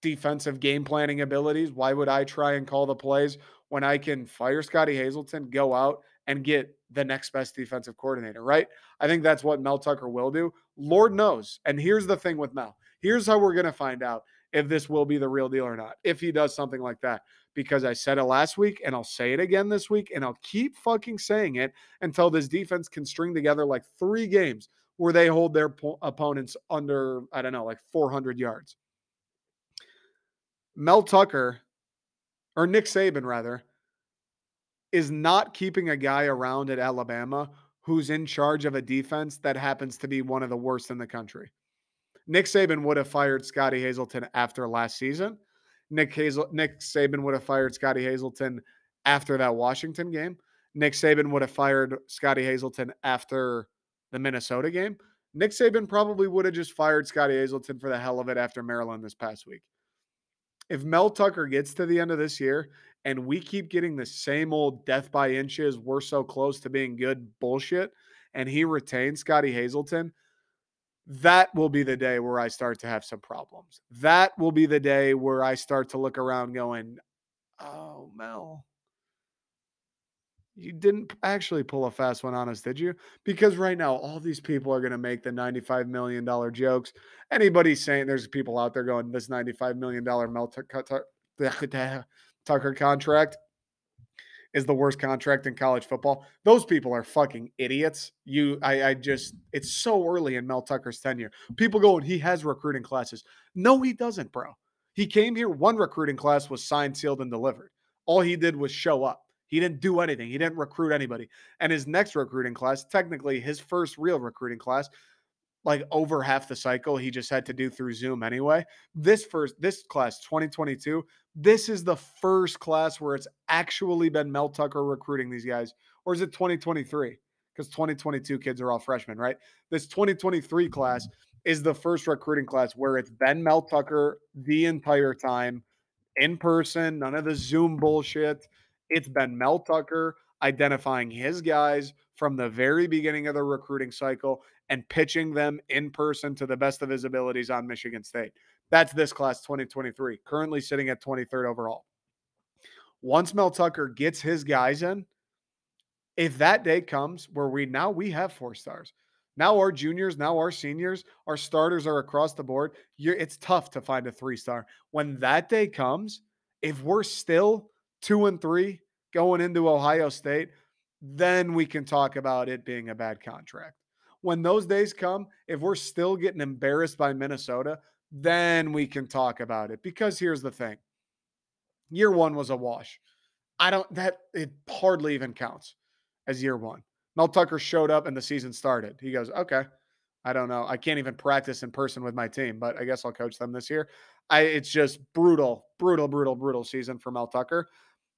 S1: defensive game planning abilities? Why would I try and call the plays when I can fire Scotty Hazelton, go out and get the next best defensive coordinator, right? I think that's what Mel Tucker will do. Lord knows. And here's the thing with Mel. Here's how we're going to find out if this will be the real deal or not, if he does something like that. Because I said it last week and I'll say it again this week and I'll keep fucking saying it until this defense can string together like 3 games where they hold their opponents under, I don't know, like 400 yards. Mel Tucker, or Nick Saban rather, is not keeping a guy around at Alabama who's in charge of a defense that happens to be one of the worst in the country. Nick Saban would have fired Scotty Hazelton after last season. Nick Saban would have fired Scotty Hazelton after that Washington game. Nick Saban would have fired Scotty Hazelton after the Minnesota game. Nick Saban probably would have just fired Scotty Hazelton for the hell of it after Maryland this past week. If Mel Tucker gets to the end of this year and we keep getting the same old death by inches, we're so close to being good bullshit, and he retains Scotty Hazelton, that will be the day where I start to have some problems. That will be the day where I start to look around going, oh, Mel, you didn't actually pull a fast one on us, did you? Because right now, all these people are going to make the $95 million jokes. Anybody saying there's people out there going, this $95 million Mel Tucker contract is the worst contract in college football. Those people are fucking idiots. I just, it's so early in Mel Tucker's tenure. People going, he has recruiting classes. No, he doesn't, bro. He came here, one recruiting class was signed, sealed, and delivered. All he did was show up. He didn't do anything. He didn't recruit anybody. And his next recruiting class, technically his first real recruiting class, like over half the cycle he just had to do through Zoom anyway. This class 2022, this is the first class where it's actually been Mel Tucker recruiting these guys. Or is it 2023? Because 2022 kids are all freshmen, right? This 2023 class is the first recruiting class where it's been Mel Tucker the entire time in person, none of the Zoom bullshit. It's been Mel Tucker identifying his guys from the very beginning of the recruiting cycle and pitching them in person to the best of his abilities on Michigan State. That's this class 2023, currently sitting at 23rd overall. Once Mel Tucker gets his guys in, if that day comes where we have 4 stars, now our juniors, now our seniors, our starters are across the board, it's tough to find a 3-star. When that day comes, if we're still 2-3 going into Ohio State, then we can talk about it being a bad contract. When those days come, if we're still getting embarrassed by Minnesota, then we can talk about it. Because here's the thing. Year 1 was a wash. It hardly even counts as year 1. Mel Tucker showed up and the season started. He goes, okay, I don't know. I can't even practice in person with my team, but I guess I'll coach them this year. It's just brutal, brutal, brutal, brutal season for Mel Tucker.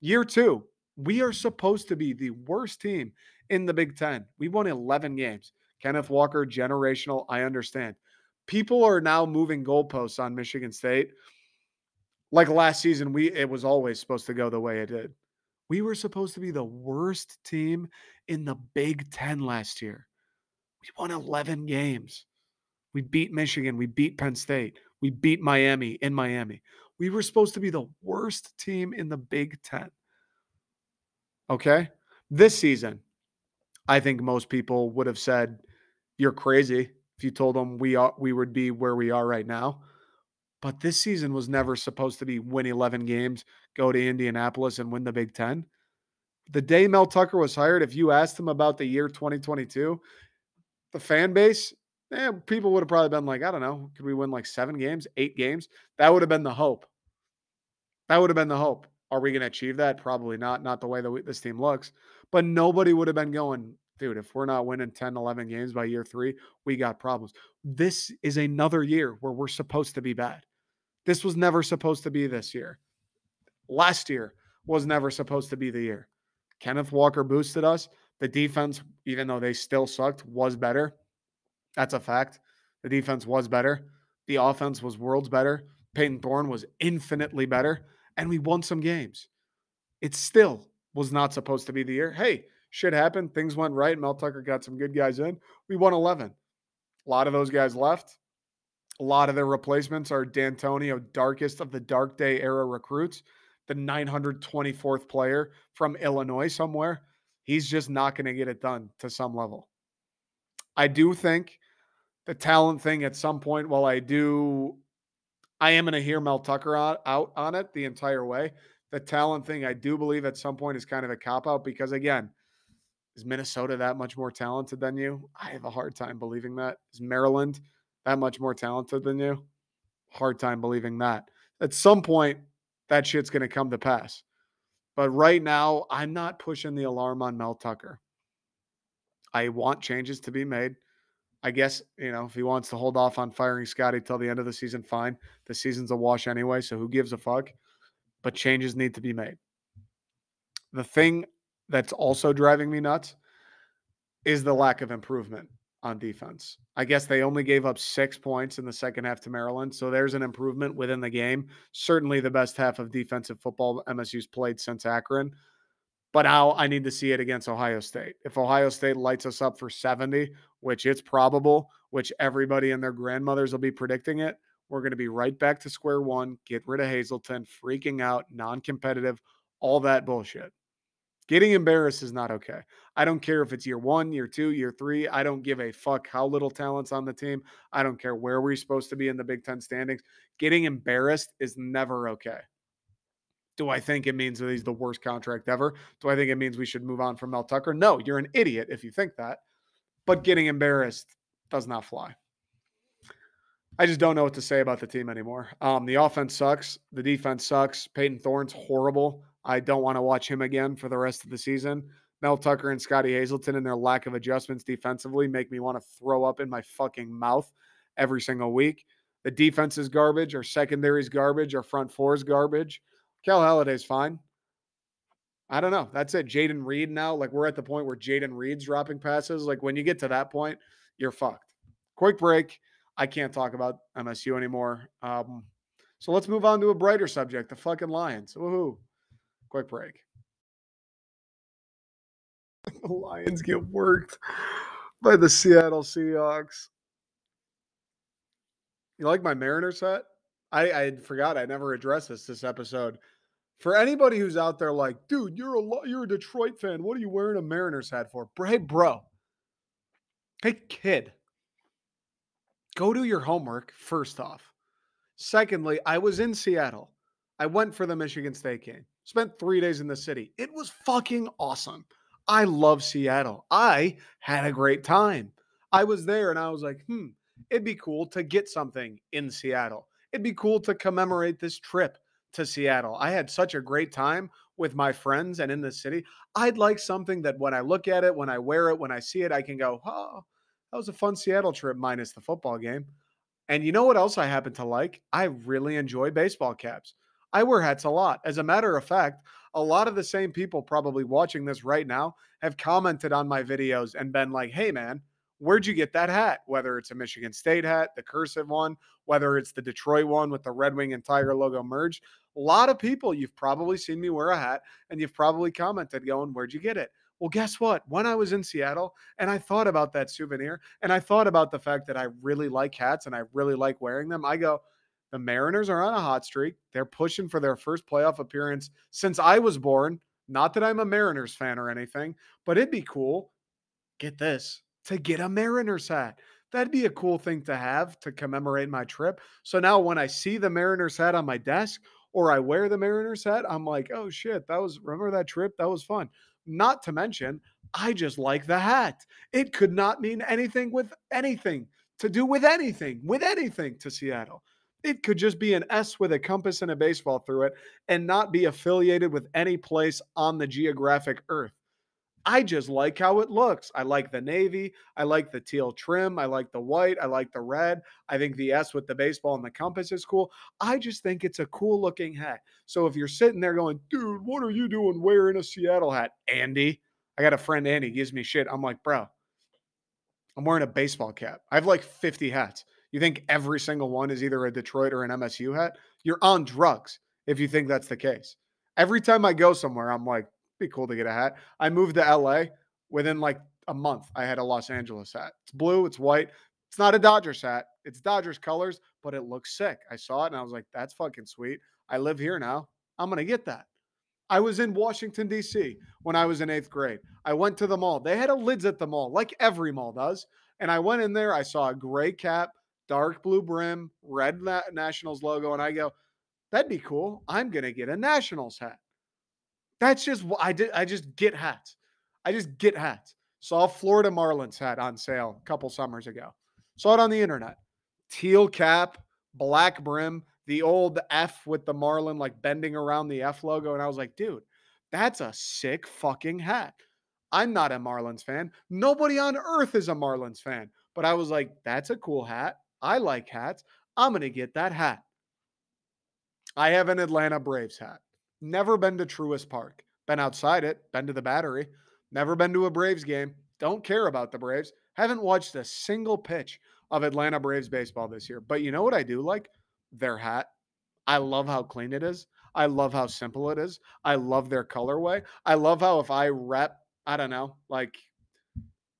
S1: Year 2, we are supposed to be the worst team in the Big Ten. We won 11 games. Kenneth Walker, generational. I understand. People are now moving goalposts on Michigan State. Like last season, it was always supposed to go the way it did. We were supposed to be the worst team in the Big Ten last year. We won 11 games. We beat Michigan. We beat Penn State. We beat Miami in Miami. We were supposed to be the worst team in the Big Ten. Okay? This season, I think most people would have said, you're crazy if you told them we would be where we are right now. But this season was never supposed to be win 11 games, go to Indianapolis and win the Big Ten. The day Mel Tucker was hired, if you asked him about the year 2022, the fan base, people would have probably been like, I don't know, could we win like 7 games, 8 games? That would have been the hope. That would have been the hope. Are we going to achieve that? Probably not. Not the way that this team looks. But nobody would have been going, dude, if we're not winning 10, 11 games by year 3, we got problems. This is another year where we're supposed to be bad. This was never supposed to be this year. Last year was never supposed to be the year. Kenneth Walker boosted us. The defense, even though they still sucked, was better. That's a fact. The defense was better. The offense was worlds better. Peyton Thorne was infinitely better. And we won some games. It still was not supposed to be the year. Hey, shit happened. Things went right. Mel Tucker got some good guys in. We won 11. A lot of those guys left. A lot of their replacements are D'Antonio, darkest of the dark day era recruits, the 924th player from Illinois somewhere. He's just not going to get it done to some level. I do think the talent thing at some point, while I am going to hear Mel Tucker out on it the entire way. The talent thing, I do believe at some point is kind of a cop out because, again, is Minnesota that much more talented than you? I have a hard time believing that. Is Maryland that much more talented than you? Hard time believing that. At some point, that shit's going to come to pass. But right now, I'm not pushing the alarm on Mel Tucker. I want changes to be made. I guess, if he wants to hold off on firing Scotty till the end of the season, fine. The season's a wash anyway, so who gives a fuck? But changes need to be made. The thing that's also driving me nuts is the lack of improvement on defense. I guess they only gave up 6 points in the second half to Maryland, so there's an improvement within the game. Certainly the best half of defensive football MSU's played since Akron. But now I need to see it against Ohio State. If Ohio State lights us up for 70, which it's probable, which everybody and their grandmothers will be predicting it, we're going to be right back to square one, get rid of Hazleton, freaking out, non-competitive, all that bullshit. Getting embarrassed is not okay. I don't care if it's year 1, year 2, year 3. I don't give a fuck how little talent's on the team. I don't care where we're supposed to be in the Big Ten standings. Getting embarrassed is never okay. Do I think it means that he's the worst contract ever? Do I think it means we should move on from Mel Tucker? No, you're an idiot if you think that. But getting embarrassed does not fly. I just don't know what to say about the team anymore. The offense sucks. The defense sucks. Peyton Thorne's horrible. I don't want to watch him again for the rest of the season. Mel Tucker and Scotty Hazleton and their lack of adjustments defensively make me want to throw up in my fucking mouth every single week. The defense is garbage. Our secondary is garbage. Our front four is garbage. Cal Halliday's fine. I don't know. That's it. Jaden Reed now. Like we're at the point where Jaden Reed's dropping passes. Like when you get to that point, you're fucked. Quick break. I can't talk about MSU anymore. So let's move on to a brighter subject, the fucking Lions. Woohoo. Quick break. The Lions get worked by the Seattle Seahawks. You like my Mariners hat? I forgot I never addressed this episode. For anybody who's out there like, dude, you're a Detroit fan. What are you wearing a Mariners hat for? Hey, bro. Hey, kid. Go do your homework, first off. Secondly, I was in Seattle. I went for the Michigan State game. Spent 3 days in the city. It was fucking awesome. I love Seattle. I had a great time. I was there and I was like, it'd be cool to get something in Seattle. It'd be cool to commemorate this trip to Seattle. I had such a great time with my friends and in the city. I'd like something that when I look at it, when I wear it, when I see it, I can go, oh, that was a fun Seattle trip minus the football game. And you know what else I happen to like? I really enjoy baseball caps. I wear hats a lot. As a matter of fact, a lot of the same people probably watching this right now have commented on my videos and been like, hey, man, where'd you get that hat? Whether it's a Michigan State hat, the cursive one, whether it's the Detroit one with the Red Wing and Tiger logo merged. A lot of people, you've probably seen me wear a hat and you've probably commented going, where'd you get it? Well, guess what? When I was in Seattle and I thought about that souvenir and I thought about the fact that I really like hats and I really like wearing them, I go, the Mariners are on a hot streak. They're pushing for their first playoff appearance since I was born. Not that I'm a Mariners fan or anything, but it'd be cool, get this, to get a Mariners hat. That'd be a cool thing to have to commemorate my trip. So now when I see the Mariners hat on my desk or I wear the Mariners hat, I'm like, oh shit, remember that trip? That was fun. Not to mention, I just like the hat. It could not mean anything with anything to do with anything to Seattle. It could just be an S with a compass and a baseball through it and not be affiliated with any place on the geographic earth. I just like how it looks. I like the navy. I like the teal trim. I like the white. I like the red. I think the S with the baseball and the compass is cool. I just think it's a cool looking hat. So if you're sitting there going, dude, what are you doing wearing a Seattle hat? Andy, I got a friend, Andy, gives me shit. I'm like, bro, I'm wearing a baseball cap. I have like 50 hats. You think every single one is either a Detroit or an MSU hat? You're on drugs if you think that's the case. Every time I go somewhere, I'm like, be cool to get a hat. I moved to LA. Within like a month, I had a Los Angeles hat. It's blue, it's white. It's not a Dodgers hat. It's Dodgers colors, but it looks sick. I saw it and I was like, that's fucking sweet. I live here now. I'm going to get that. I was in Washington, D.C. when I was in eighth grade. I went to the mall. They had a lids at the mall, like every mall does. And I went in there. I saw a gray cap, dark blue brim, red Nationals logo. And I go, that'd be cool. I'm going to get a Nationals hat. That's just what I did. I just get hats. I just get hats. Saw a Florida Marlins hat on sale a couple summers ago. Saw it on the internet. Teal cap, black brim, the old F with the Marlin like bending around the F logo. And I was like, dude, that's a sick fucking hat. I'm not a Marlins fan. Nobody on earth is a Marlins fan. But I was like, that's a cool hat. I like hats. I'm going to get that hat. I have an Atlanta Braves hat. Never been to Truist Park. Been outside it, been to the Battery. Never been to a Braves game. Don't care about the Braves. Haven't watched a single pitch of Atlanta Braves baseball this year. But you know what I do like? Their hat. I love how clean it is. I love how simple it is. I love their colorway. I love how if I rep, I don't know, like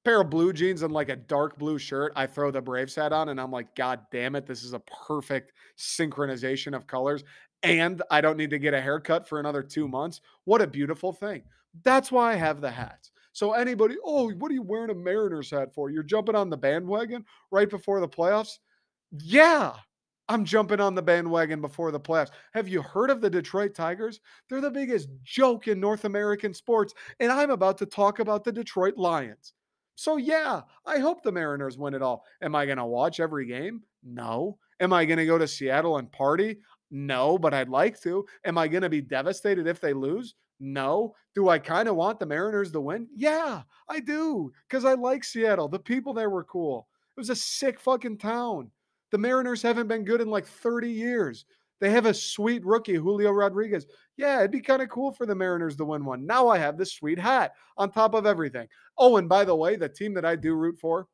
S1: pair of blue jeans and like a dark blue shirt, I throw the Braves hat on and I'm like, God damn it, this is a perfect synchronization of colors. And I don't need to get a haircut for another 2 months. What a beautiful thing. That's why I have the hats. So anybody, oh, what are you wearing a Mariners hat for? You're jumping on the bandwagon right before the playoffs? Yeah, I'm jumping on the bandwagon before the playoffs. Have you heard of the Detroit Tigers? They're the biggest joke in North American sports. And I'm about to talk about the Detroit Lions. So, yeah, I hope the Mariners win it all. Am I going to watch every game? No. Am I going to go to Seattle and party? No, but I'd like to. Am I going to be devastated if they lose? No. Do I kind of want the Mariners to win? Yeah, I do. Because I like Seattle. The people there were cool. It was a sick fucking town. The Mariners haven't been good in like 30 years. They have a sweet rookie, Julio Rodriguez. Yeah, it'd be kind of cool for the Mariners to win one. Now I have this sweet hat on top of everything. Oh, and by the way, the team that I do root for,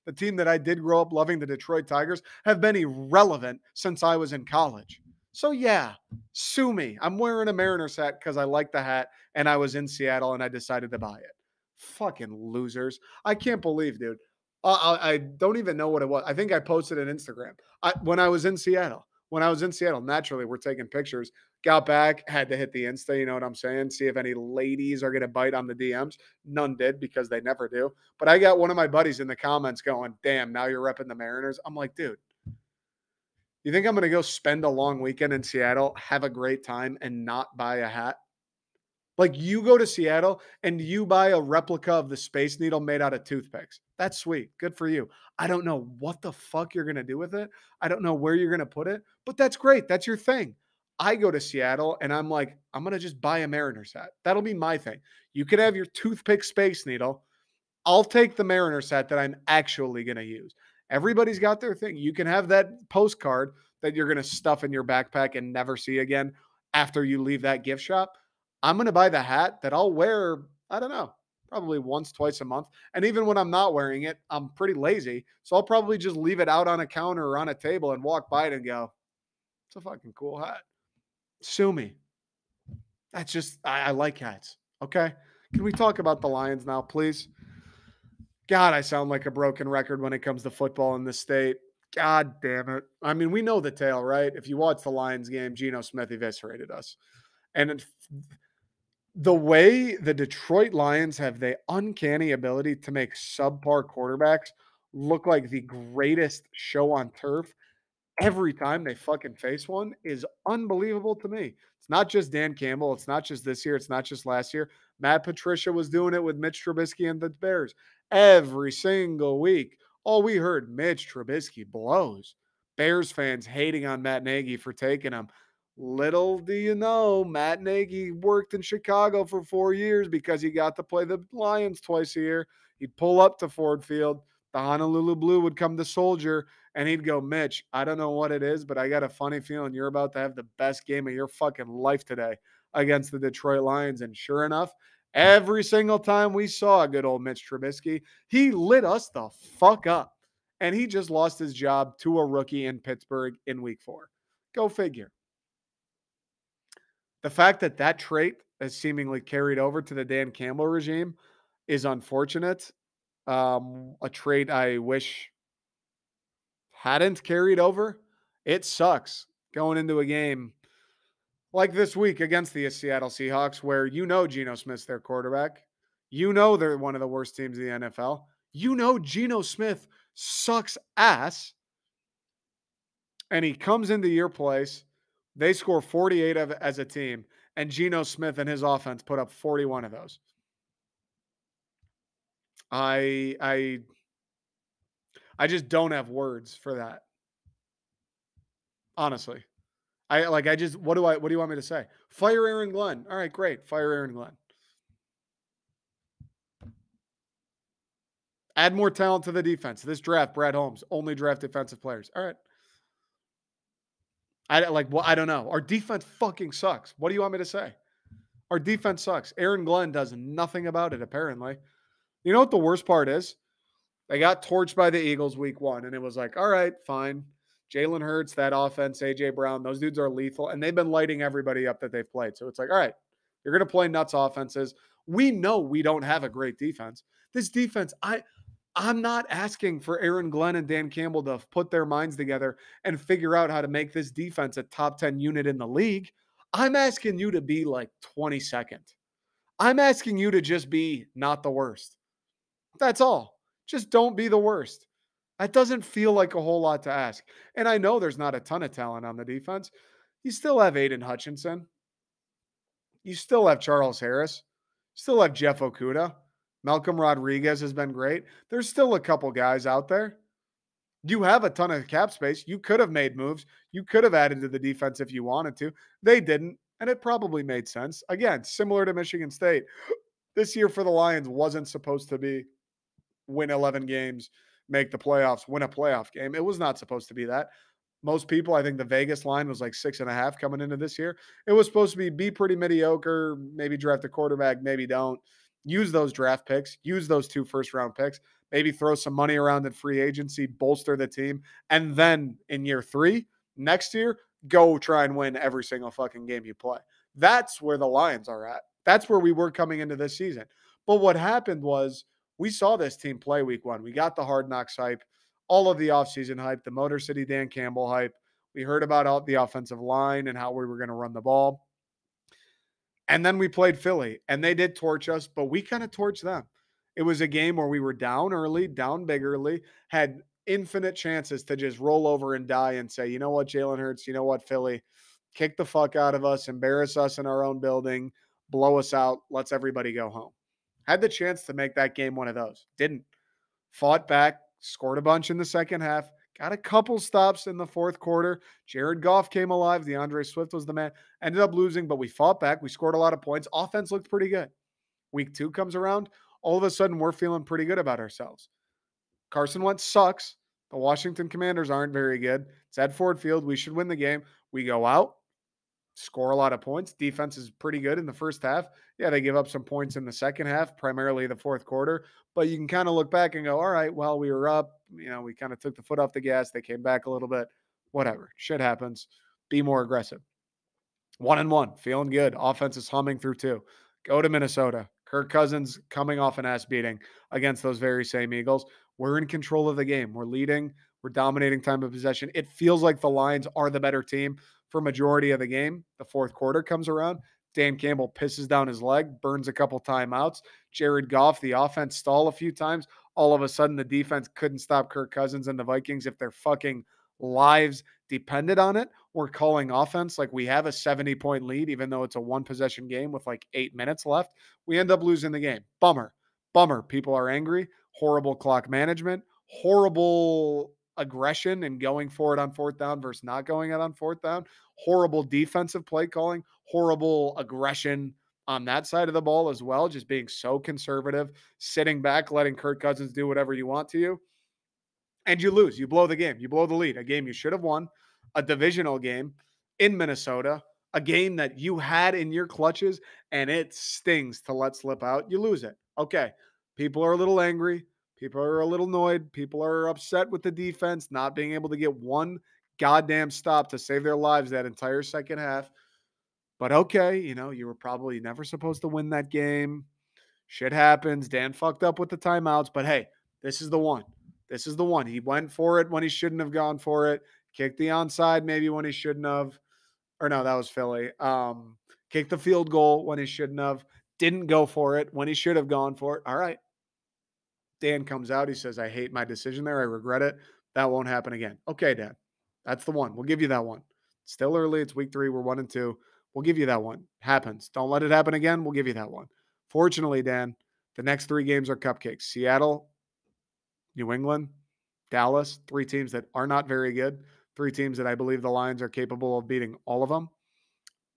S1: the team that I did grow up loving, the Detroit Tigers, have been irrelevant since I was in college. So yeah, sue me. I'm wearing a Mariners hat because I like the hat and I was in Seattle and I decided to buy it. Fucking losers. I can't believe, dude. I don't even know what it was. I think I posted it on Instagram. When I was in Seattle. When I was in Seattle, naturally, we're taking pictures. Got back, had to hit the Insta, you know what I'm saying? See if any ladies are going to bite on the DMs. None did because they never do. But I got one of my buddies in the comments going, damn, now you're repping the Mariners. I'm like, dude, you think I'm going to go spend a long weekend in Seattle, have a great time, and not buy a hat? Like you go to Seattle and you buy a replica of the Space Needle made out of toothpicks. That's sweet. Good for you. I don't know what the fuck you're going to do with it. I don't know where you're going to put it, but that's great. That's your thing. I go to Seattle and I'm like, I'm going to just buy a Mariners hat. That'll be my thing. You can have your toothpick Space Needle. I'll take the Mariner set that I'm actually going to use. Everybody's got their thing. You can have that postcard that you're going to stuff in your backpack and never see again after you leave that gift shop. I'm going to buy the hat that I'll wear, I don't know, probably once, twice a month. And even when I'm not wearing it, I'm pretty lazy. So I'll probably just leave it out on a counter or on a table and walk by it and go, it's a fucking cool hat. Sue me. That's just, I like hats. Okay. Can we talk about the Lions now, please? God, I sound like a broken record when it comes to football in this state. God damn it. I mean, we know the tale, right? If you watch the Lions game, Geno Smith eviscerated us. And the way the Detroit Lions have the uncanny ability to make subpar quarterbacks look like the greatest show on turf every time they fucking face one is unbelievable to me. It's not just Dan Campbell. It's not just this year. It's not just last year. Matt Patricia was doing it with Mitch Trubisky and the Bears every single week. All we heard, Mitch Trubisky blows. Bears fans hating on Matt Nagy for taking him. Little do you know, Matt Nagy worked in Chicago for 4 years because he got to play the Lions twice a year. He'd pull up to Ford Field. The Honolulu Blue would come to Soldier, and he'd go, Mitch, I don't know what it is, but I got a funny feeling you're about to have the best game of your fucking life today against the Detroit Lions. And sure enough, every single time we saw a good old Mitch Trubisky, he lit us the fuck up. And he just lost his job to a rookie in Pittsburgh in week 4. Go figure. The fact that that trait has seemingly carried over to the Dan Campbell regime is unfortunate. A trait I wish hadn't carried over. It sucks going into a game like this week against the Seattle Seahawks, where Geno Smith's their quarterback. They're one of the worst teams in the NFL. Geno Smith sucks ass, and he comes into your place. They score 48 as a team, and Geno Smith and his offense put up 41 of those. I I just don't have words for that. Honestly. I just what do you want me to say? Fire Aaron Glenn. All right, great. Fire Aaron Glenn. Add more talent to the defense. This draft, Brad Holmes, only draft defensive players. All right. I don't know. Our defense fucking sucks. What do you want me to say? Our defense sucks. Aaron Glenn does nothing about it, apparently. You know what the worst part is? They got torched by the Eagles week 1, and it was like, all right, fine. Jalen Hurts, that offense, A.J. Brown, those dudes are lethal, and they've been lighting everybody up that they've played. So it's like, all right, you're going to play nuts offenses. We know we don't have a great defense. This defense, I'm not asking for Aaron Glenn and Dan Campbell to put their minds together and figure out how to make this defense a top 10 unit in the league. I'm asking you to be like 22nd. I'm asking you to just be not the worst. That's all. Just don't be the worst. That doesn't feel like a whole lot to ask. And I know there's not a ton of talent on the defense. You still have Aiden Hutchinson. You still have Charles Harris. Still have Jeff Okuda. Malcolm Rodriguez has been great. There's still a couple guys out there. You have a ton of cap space. You could have made moves. You could have added to the defense if you wanted to. They didn't, and it probably made sense. Again, similar to Michigan State. This year for the Lions wasn't supposed to be win 11 games, make the playoffs, win a playoff game. It was not supposed to be that. Most people, I think the Vegas line was like 6.5 coming into this year. It was supposed to be pretty mediocre, maybe draft a quarterback, maybe don't. Use those draft picks, use those 2 first-round picks, maybe throw some money around in free agency, bolster the team, and then in year 3, next year, go try and win every single fucking game you play. That's where the Lions are at. That's where we were coming into this season. But what happened was we saw this team play week 1. We got the Hard Knocks hype, all of the offseason hype, the Motor City Dan Campbell hype. We heard about all the offensive line and how we were going to run the ball. And then we played Philly, and they did torch us, but we kind of torched them. It was a game where we were down early, down big early, had infinite chances to just roll over and die and say, you know what, Jalen Hurts, you know what, Philly, kick the fuck out of us, embarrass us in our own building, blow us out, let's everybody go home. Had the chance to make that game one of those. Didn't. Fought back, scored a bunch in the second half, got a couple stops in the fourth quarter. Jared Goff came alive. DeAndre Swift was the man. Ended up losing, but we fought back. We scored a lot of points. Offense looked pretty good. Week 2 comes around. All of a sudden, we're feeling pretty good about ourselves. Carson Wentz sucks. The Washington Commanders aren't very good. It's at Ford Field. We should win the game. We go out, score a lot of points. Defense is pretty good in the first half. Yeah, they give up some points in the second half, primarily the fourth quarter. But you can kind of look back and go, all right, well, we were up. We kind of took the foot off the gas. They came back a little bit. Whatever. Shit happens. Be more aggressive. 1-1, feeling good. Offense is humming through 2. Go to Minnesota. Kirk Cousins coming off an ass beating against those very same Eagles. We're in control of the game. We're leading. We're dominating time of possession. It feels like the Lions are the better team for majority of the game. The fourth quarter comes around. Dan Campbell pisses down his leg, burns a couple timeouts. Jared Goff, the offense stall a few times. All of a sudden, the defense couldn't stop Kirk Cousins and the Vikings if their fucking lives depended on it. We're calling offense like we have a 70-point lead, even though it's a 1-possession game with like 8 minutes left. We end up losing the game. Bummer. People are angry. Horrible clock management. horrible aggression and going for it on fourth down versus not going it on fourth down, horrible defensive play calling, horrible aggression on that side of the ball as well, just being so conservative, sitting back, letting Kirk Cousins do whatever you want to you, and you lose. You blow the game. You blow the lead. A game you should have won, a divisional game in Minnesota, a game that you had in your clutches, and it stings to let slip out. You lose it. Okay. People are a little angry. People are a little annoyed. People are upset with the defense not being able to get one goddamn stop to save their lives that entire second half. But okay, you were probably never supposed to win that game. Shit happens. Dan fucked up with the timeouts, but hey, this is the one. This is the one. He went for it when he shouldn't have gone for it. Kicked the onside maybe when he shouldn't have. Or no, that was Philly. Kicked the field goal when he shouldn't have. Didn't go for it when he should have gone for it. All right. Dan comes out. He says, I hate my decision there. I regret it. That won't happen again. Okay, Dan. That's the one. We'll give you that one. Still early. It's week 3. We're 1-2. We'll give you that one. Happens. Don't let it happen again. We'll give you that one. Fortunately, Dan, the next 3 games are cupcakes. Seattle, New England, Dallas, 3 teams that are not very good. 3 teams that I believe the Lions are capable of beating all of them,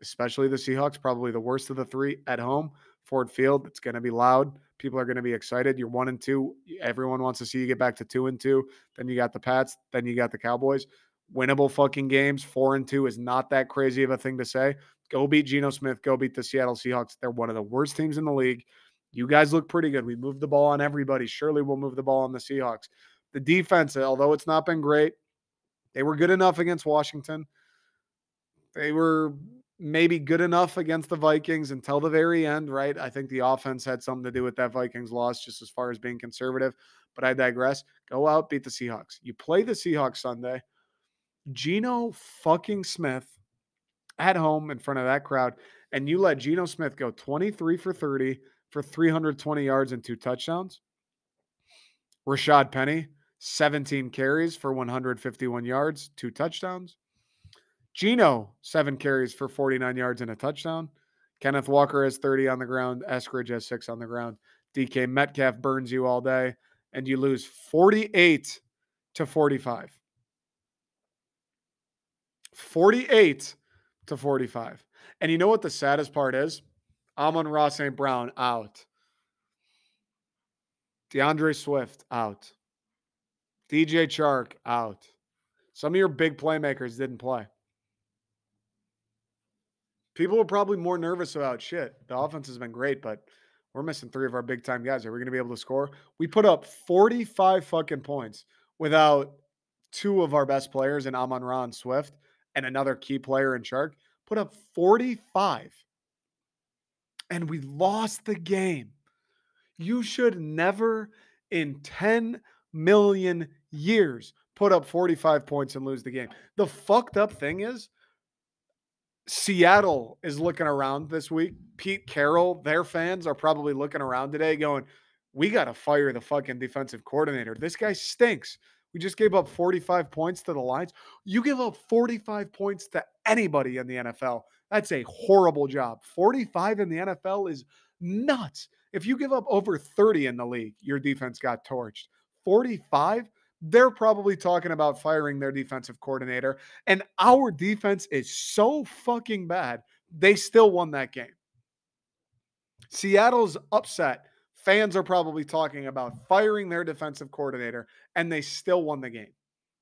S1: especially the Seahawks, probably the worst of the 3 at home. Ford Field, it's going to be loud. People are going to be excited. You're 1-2. Everyone wants to see you get back to 2-2. Then you got the Pats. Then you got the Cowboys. Winnable fucking games. 4-2 is not that crazy of a thing to say. Go beat Geno Smith. Go beat the Seattle Seahawks. They're one of the worst teams in the league. You guys look pretty good. We moved the ball on everybody. Surely we'll move the ball on the Seahawks. The defense, although it's not been great, they were good enough against Washington. They were maybe good enough against the Vikings until the very end, right? I think the offense had something to do with that Vikings loss, just as far as being conservative. But I digress. Go out, beat the Seahawks. You play the Seahawks Sunday. Geno fucking Smith at home in front of that crowd, and you let Geno Smith go 23 for 30 for 320 yards and 2 touchdowns. Rashad Penny, 17 carries for 151 yards, 2 touchdowns. Geno, 7 carries for 49 yards and a touchdown. Kenneth Walker has 30 on the ground. Eskridge has 6 on the ground. DK Metcalf burns you all day, and you lose 48 to 45. 48 to 45. And you know what the saddest part is? Amon-Ra St. Brown out. DeAndre Swift out. DJ Chark out. Some of your big playmakers didn't play. People are probably more nervous about shit. The offense has been great, but we're missing 3 of our big time guys. Are we going to be able to score? We put up 45 fucking points without 2 of our best players in Amon-Ra and Swift and another key player in Chark. Put up 45. And we lost the game. You should never in 10 million years put up 45 points and lose the game. The fucked up thing is Seattle is looking around this week. Pete Carroll, their fans are probably looking around today going, we got to fire the fucking defensive coordinator. This guy stinks. We just gave up 45 points to the Lions. You give up 45 points to anybody in the NFL. That's a horrible job. 45 in the NFL is nuts. If you give up over 30 in the league, your defense got torched. 45, they're probably talking about firing their defensive coordinator. And our defense is so fucking bad, they still won that game. Seattle's upset. Fans are probably talking about firing their defensive coordinator, and they still won the game.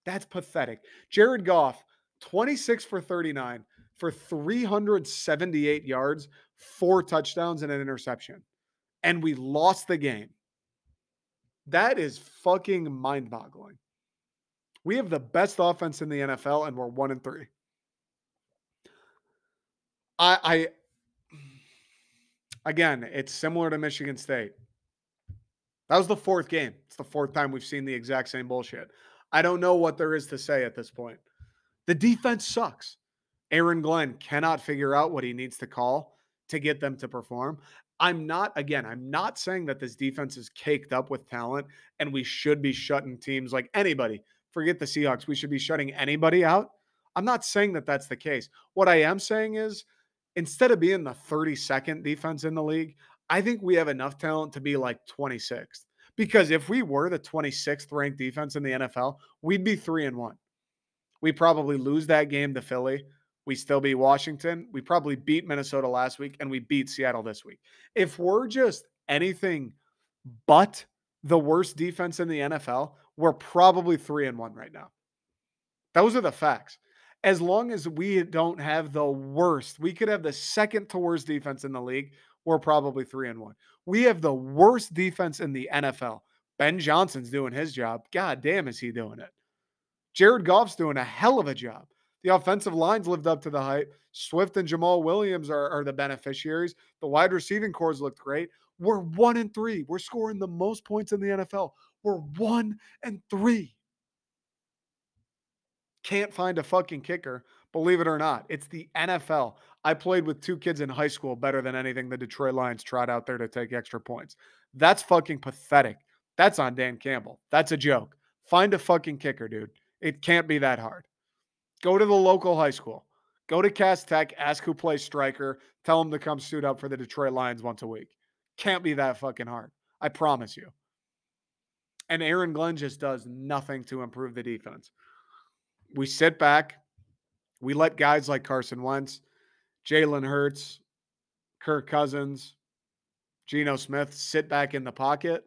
S1: That's pathetic. Jared Goff, 26 for 39 for 378 yards, 4 touchdowns, and an interception. And we lost the game. That is fucking mind-boggling. We have the best offense in the NFL, and we're 1-3. I again, it's similar to Michigan State. That was the 4th game. It's the 4th time we've seen the exact same bullshit. I don't know what there is to say at this point. The defense sucks. Aaron Glenn cannot figure out what he needs to call to get them to perform. I'm not saying that this defense is caked up with talent and we should be shutting teams like anybody. Forget the Seahawks. We should be shutting anybody out. I'm not saying that that's the case. What I am saying is instead of being the 32nd defense in the league, I think we have enough talent to be like 26th Because if we were the 26th ranked defense in the NFL, we'd be 3-1. We probably lose that game to Philly. We still beat Washington. We probably beat Minnesota last week, and we beat Seattle this week. If we're just anything but the worst defense in the NFL, we're probably 3-1 right now. Those are the facts. As long as we don't have the worst, we could have the second to worst defense in the league. We're probably 3-1. We have the worst defense in the NFL. Ben Johnson's doing his job. God damn, is he doing it? Jared Goff's doing a hell of a job. The offensive lines lived up to the hype. Swift and Jamal Williams are the beneficiaries. The wide receiving cores looked great. We're 1-3. We're scoring the most points in the NFL. We're 1-3. Can't find a fucking kicker. Believe it or not, it's the NFL. I played with two kids in high school better than anything the Detroit Lions trot out there to take extra points. That's fucking pathetic. That's on Dan Campbell. That's a joke. Find a fucking kicker, dude. It can't be that hard. Go to the local high school. Go to Cass Tech, ask who plays striker, tell them to come suit up for the Detroit Lions once a week. Can't be that fucking hard. I promise you. And Aaron Glenn just does nothing to improve the defense. We sit back. We let guys like Carson Wentz, Jalen Hurts, Kirk Cousins, Geno Smith sit back in the pocket.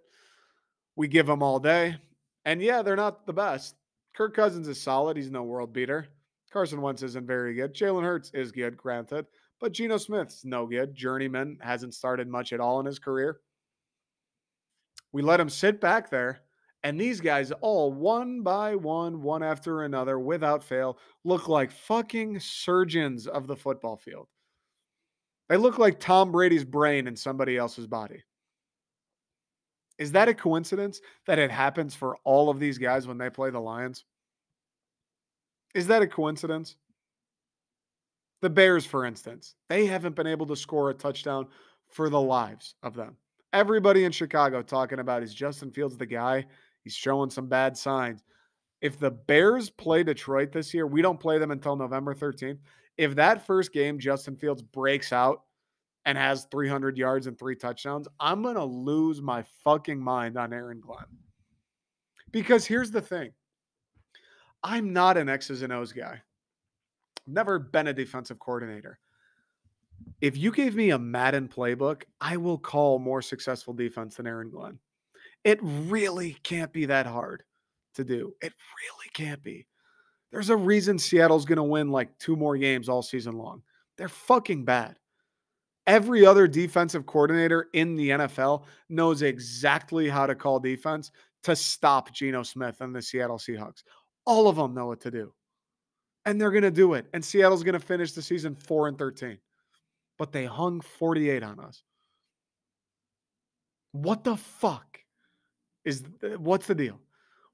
S1: We give them all day. And yeah, they're not the best. Kirk Cousins is solid. He's no world beater. Carson Wentz isn't very good. Jalen Hurts is good, granted. But Geno Smith's no good. Journeyman hasn't started much at all in his career. We let him sit back there. And these guys, all one by one after another, without fail, look like fucking surgeons of the football field. They look like Tom Brady's brain in somebody else's body. Is that a coincidence that it happens for all of these guys when they play the Lions? Is that a coincidence? The Bears, for instance, they haven't been able to score a touchdown for the lives of them. Everybody in Chicago talking about is Justin Fields the guy? He's showing some bad signs. If the Bears play Detroit this year, we don't play them until November 13th. If that first game Justin Fields breaks out and has 300 yards and 3 touchdowns, I'm going to lose my fucking mind on Aaron Glenn. Because here's the thing. I'm not an X's and O's guy. Never been a defensive coordinator. If you gave me a Madden playbook, I will call more successful defense than Aaron Glenn. It really can't be that hard to do. It really can't be. There's a reason Seattle's going to win like 2 more games all season long. They're fucking bad. Every other defensive coordinator in the NFL knows exactly how to call defense to stop Geno Smith and the Seattle Seahawks. All of them know what to do. And they're going to do it. And Seattle's going to finish the season 4-13. But they hung 48 on us. What the fuck what's the deal?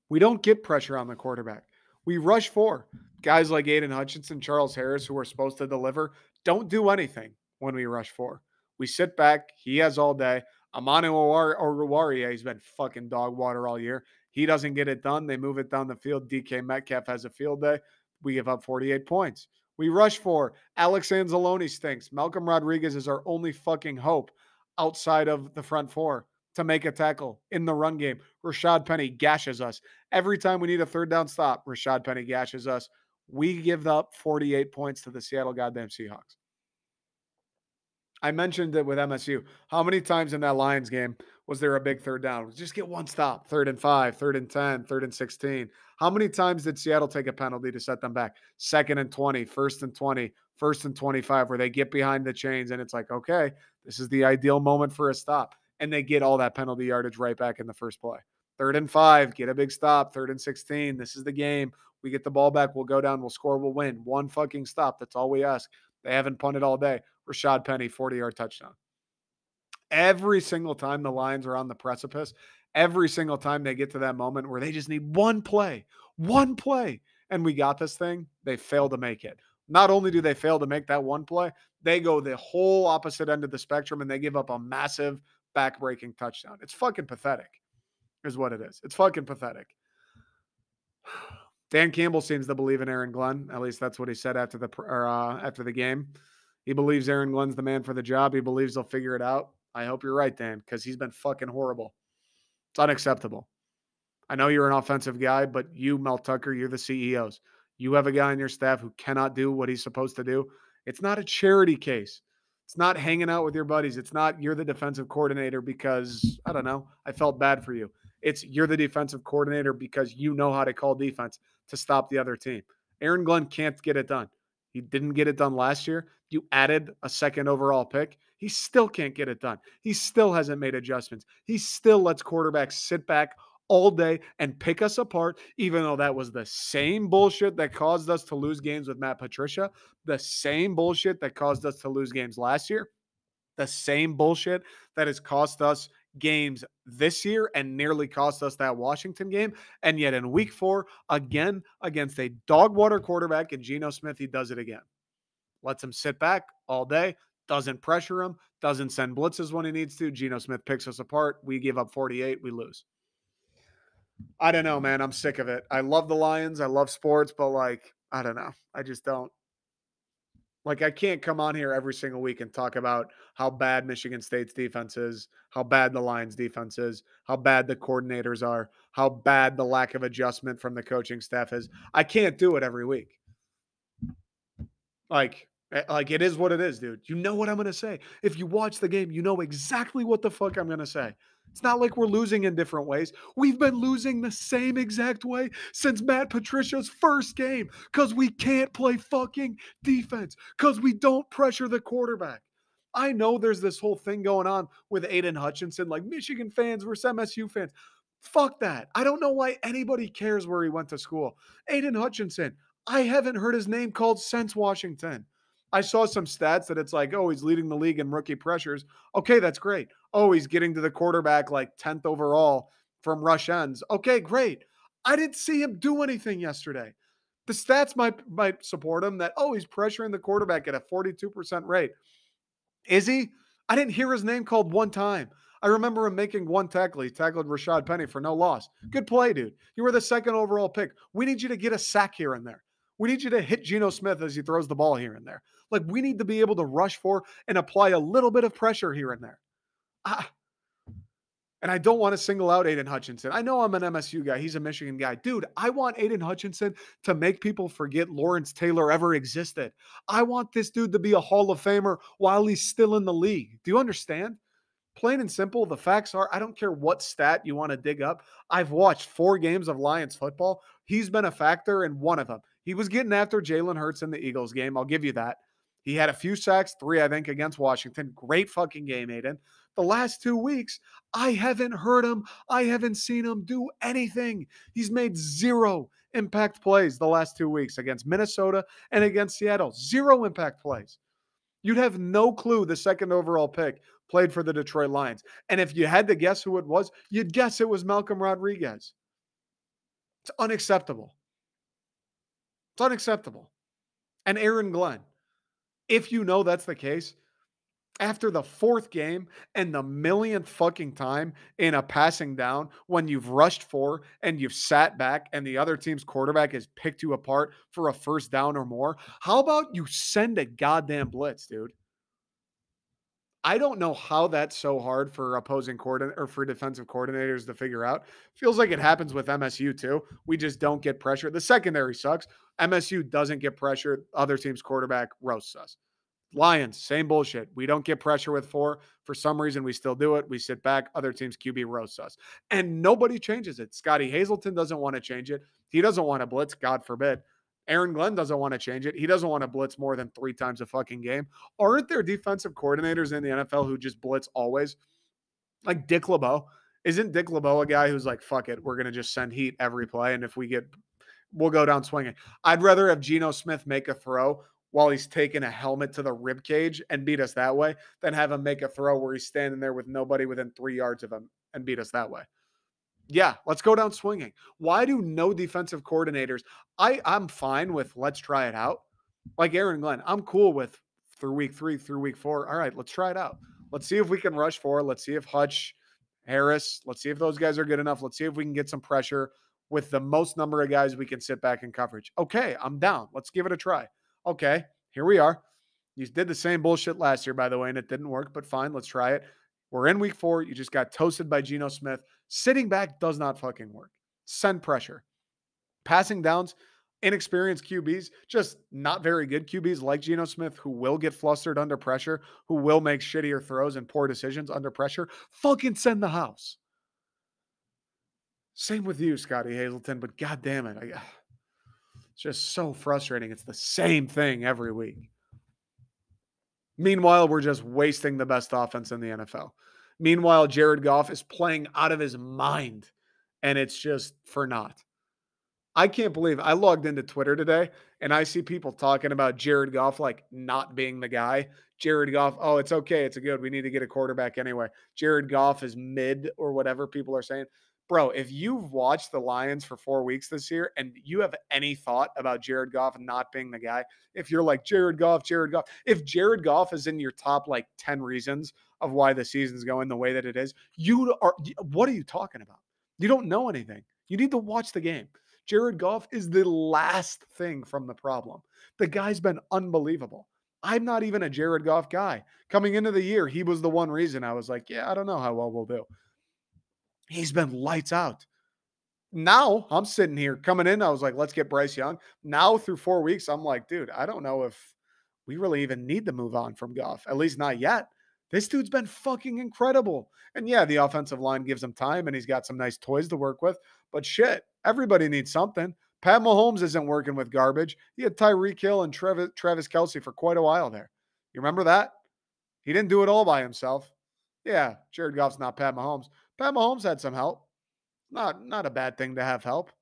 S1: We don't get pressure on the quarterback. We rush 4. Guys like Aiden Hutchinson, Charles Harris, who are supposed to deliver, don't do anything when we rush 4. We sit back. He has all day. Amanu Oruwariye, he's been fucking dog water all year. He doesn't get it done. They move it down the field. DK Metcalf has a field day. We give up 48 points. We rush 4. Alex Anzalone stinks. Malcolm Rodriguez is our only fucking hope outside of the front 4 to make a tackle in the run game. Rashad Penny gashes us. Every time we need a third down stop, Rashad Penny gashes us. We give up 48 points to the Seattle goddamn Seahawks. I mentioned it with MSU. How many times in that Lions game was there a big third down? Just get one stop. 3rd and 5, 3rd and 10, 3rd and 16. How many times did Seattle take a penalty to set them back? 2nd and 20, 1st and 20, 1st and 25, where they get behind the chains and it's like, okay, this is the ideal moment for a stop. And they get all that penalty yardage right back in the first play. 3rd and 5, get a big stop. 3rd and 16, this is the game. We get the ball back. We'll go down. We'll score. We'll win. One fucking stop. That's all we ask. They haven't punted all day. Rashad Penny, 40-yard touchdown. Every single time the Lions are on the precipice, every single time they get to that moment where they just need one play, and we got this thing, they fail to make it. Not only do they fail to make that one play, they go the whole opposite end of the spectrum and they give up a massive back-breaking touchdown. It's fucking pathetic, is what it is. It's fucking pathetic. Dan Campbell seems to believe in Aaron Glenn. At least that's what he said after the game. He believes Aaron Glenn's the man for the job. He believes they'll figure it out. I hope you're right, Dan, because he's been fucking horrible. It's unacceptable. I know you're an offensive guy, but you, Mel Tucker, you're the CEOs. You have a guy on your staff who cannot do what he's supposed to do. It's not a charity case. It's not hanging out with your buddies. It's not you're the defensive coordinator because, I don't know, I felt bad for you. It's you're the defensive coordinator because you know how to call defense to stop the other team. Aaron Glenn can't get it done. He didn't get it done last year. You added a second overall pick. He still can't get it done. He still hasn't made adjustments. He still lets quarterbacks sit back all day and pick us apart, even though that was the same bullshit that caused us to lose games with Matt Patricia, the same bullshit that caused us to lose games last year, the same bullshit that has cost us games this year and nearly cost us that Washington game. And yet in week 4, again, against a dog water quarterback and Geno Smith, he does it again. Lets him sit back all day, doesn't pressure him, doesn't send blitzes when he needs to. Geno Smith picks us apart. We give up 48, we lose. I don't know, man. I'm sick of it. I love the Lions. I love sports, but like, I don't know. I just don't. Like, I can't come on here every single week and talk about how bad Michigan State's defense is, how bad the Lions defense is, how bad the coordinators are, how bad the lack of adjustment from the coaching staff is. I can't do it every week. Like it is what it is, dude. You know what I'm gonna say. If you watch the game, you know exactly what the fuck I'm gonna say. It's not like we're losing in different ways. We've been losing the same exact way since Matt Patricia's first game because we can't play fucking defense because we don't pressure the quarterback. I know there's this whole thing going on with Aiden Hutchinson, like Michigan fans versus MSU fans. Fuck that. I don't know why anybody cares where he went to school. Aiden Hutchinson, I haven't heard his name called since Washington. I saw some stats that it's like, oh, he's leading the league in rookie pressures. Okay, that's great. Oh, he's getting to the quarterback like 10th overall from rush ends. Okay, great. I didn't see him do anything yesterday. The stats might support him that, oh, he's pressuring the quarterback at a 42% rate. Is he? I didn't hear his name called one time. I remember him making one tackle. He tackled Rashad Penny for no loss. Good play, dude. You were the second overall pick. We need you to get a sack here and there. We need you to hit Geno Smith as he throws the ball here and there. Like, we need to be able to rush for and apply a little bit of pressure here and there. Ah, and I don't want to single out Aiden Hutchinson. I know I'm an MSU guy. He's a Michigan guy. Dude, I want Aiden Hutchinson to make people forget Lawrence Taylor ever existed. I want this dude to be a Hall of Famer while he's still in the league. Do you understand? Plain and simple, the facts are I don't care what stat you want to dig up. I've watched 4 games of Lions football. He's been a factor in one of them. He was getting after Jalen Hurts in the Eagles game. I'll give you that. He had a few sacks, 3, I think, against Washington. Great fucking game, Aiden. The last 2 weeks, I haven't heard him. I haven't seen him do anything. He's made 0 impact plays the last 2 weeks against Minnesota and against Seattle. 0 impact plays. You'd have no clue the second overall pick played for the Detroit Lions. And if you had to guess who it was, you'd guess it was Malcolm Rodriguez. It's unacceptable. It's unacceptable. And Aaron Glenn, if you know that's the case, after the 4th game and the millionth fucking time in a passing down when you've rushed for and you've sat back and the other team's quarterback has picked you apart for a first down or more, how about you send a goddamn blitz, dude? I don't know how that's so hard for opposing coordinator or for defensive coordinators to figure out. Feels like it happens with MSU too. We just don't get pressure. The secondary sucks. MSU doesn't get pressure. Other team's quarterback roasts us. Lions, same bullshit. We don't get pressure with 4. For some reason, we still do it. We sit back. Other teams' QB roasts us. And nobody changes it. Scotty Hazelton doesn't want to change it. He doesn't want to blitz, God forbid. Aaron Glenn doesn't want to change it. He doesn't want to blitz more than 3 times a fucking game. Aren't there defensive coordinators in the NFL who just blitz always? Like Dick LeBeau. Isn't Dick LeBeau a guy who's like, fuck it, we're going to just send heat every play. And if we get, we'll go down swinging. I'd rather have Geno Smith make a throw while he's taking a helmet to the rib cage and beat us that way than have him make a throw where he's standing there with nobody within 3 yards of him and beat us that way. Yeah, let's go down swinging. Why do no defensive coordinators? I'm fine with let's try it out. Like Aaron Glenn, I'm cool with through week 3, through week 4. All right, let's try it out. Let's see if we can rush 4. Let's see if Hutch, Harris, let's see if those guys are good enough. Let's see if we can get some pressure with the most number of guys we can sit back in coverage. Okay, I'm down. Let's give it a try. Okay, here we are. You did the same bullshit last year, by the way, and it didn't work, but fine, let's try it. We're in week 4. You just got toasted by Geno Smith. Sitting back does not fucking work. Send pressure. Passing downs, inexperienced QBs, just not very good QBs like Geno Smith, who will get flustered under pressure, who will make shittier throws and poor decisions under pressure. Fucking send the house. Same with you, Scotty Hazelton, but god damn it. It's just so frustrating. It's the same thing every week. Meanwhile, we're just wasting the best offense in the NFL. Meanwhile, Jared Goff is playing out of his mind, and it's just for naught. I can't believe I logged into Twitter today and I see people talking about Jared Goff like not being the guy. Jared Goff, oh, it's okay. It's a good. We need to get a quarterback anyway. Jared Goff is mid or whatever people are saying. Bro, if you've watched the Lions for 4 weeks this year and you have any thought about Jared Goff not being the guy, if you're like Jared Goff, if Jared Goff is in your top like 10 reasons of why the season's going the way that it is, what are you talking about? You don't know anything. You need to watch the game. Jared Goff is the last thing from the problem. The guy's been unbelievable. I'm not even a Jared Goff guy. Coming into the year, he was the one reason I was like, yeah, I don't know how well we'll do. He's been lights out. Now I'm sitting here coming in. I was like, let's get Bryce Young. Now through 4 weeks, I'm like, dude, I don't know if we really even need to move on from Goff. At least not yet. This dude's been fucking incredible. And yeah, the offensive line gives him time and he's got some nice toys to work with. But shit, everybody needs something. Pat Mahomes isn't working with garbage. He had Tyreek Hill and Travis Kelce for quite a while there. You remember that? He didn't do it all by himself. Yeah, Jared Goff's not Pat Mahomes. Pat Mahomes had some help. Not a bad thing to have help.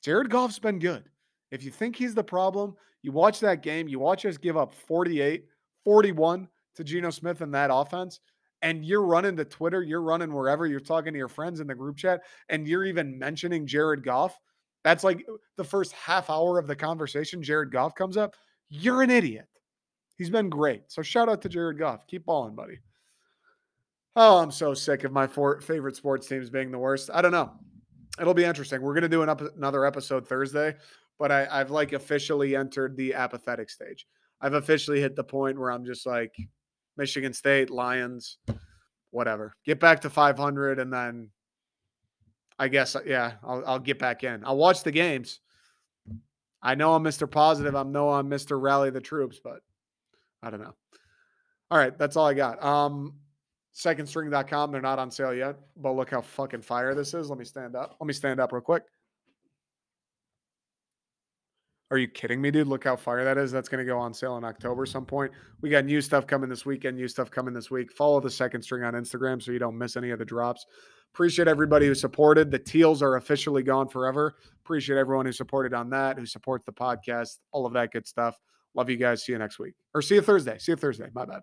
S1: Jared Goff's been good. If you think he's the problem, you watch that game, you watch us give up 48, 41 to Geno Smith in that offense, and you're running to Twitter, you're running wherever, you're talking to your friends in the group chat, and you're even mentioning Jared Goff. That's like the first half hour of the conversation. Jared Goff comes up. You're an idiot. He's been great. So shout out to Jared Goff. Keep balling, buddy. Oh, I'm so sick of my favorite sports teams being the worst. I don't know. It'll be interesting. We're gonna do another episode Thursday, but I've like officially entered the apathetic stage. I've officially hit the point where I'm just like Michigan State, Lions, whatever. Get back to 500, and then I guess yeah, I'll get back in. I'll watch the games. I know I'm Mr. Positive. I know I'm Mr. Rally the Troops, but I don't know. All right, that's all I got. Secondstring.com. They're not on sale yet, but look how fucking fire this is. Let me stand up. Let me stand up real quick. Are you kidding me, dude? Look how fire that is. That's going to go on sale in October some point. We got new stuff coming this weekend, new stuff coming this week. Follow the Second String on Instagram so you don't miss any of the drops. Appreciate everybody who supported. The Teals are officially gone forever. Appreciate everyone who supported on that, who supports the podcast, all of that good stuff. Love you guys. See you next week. Or see you Thursday. See you Thursday. My bad.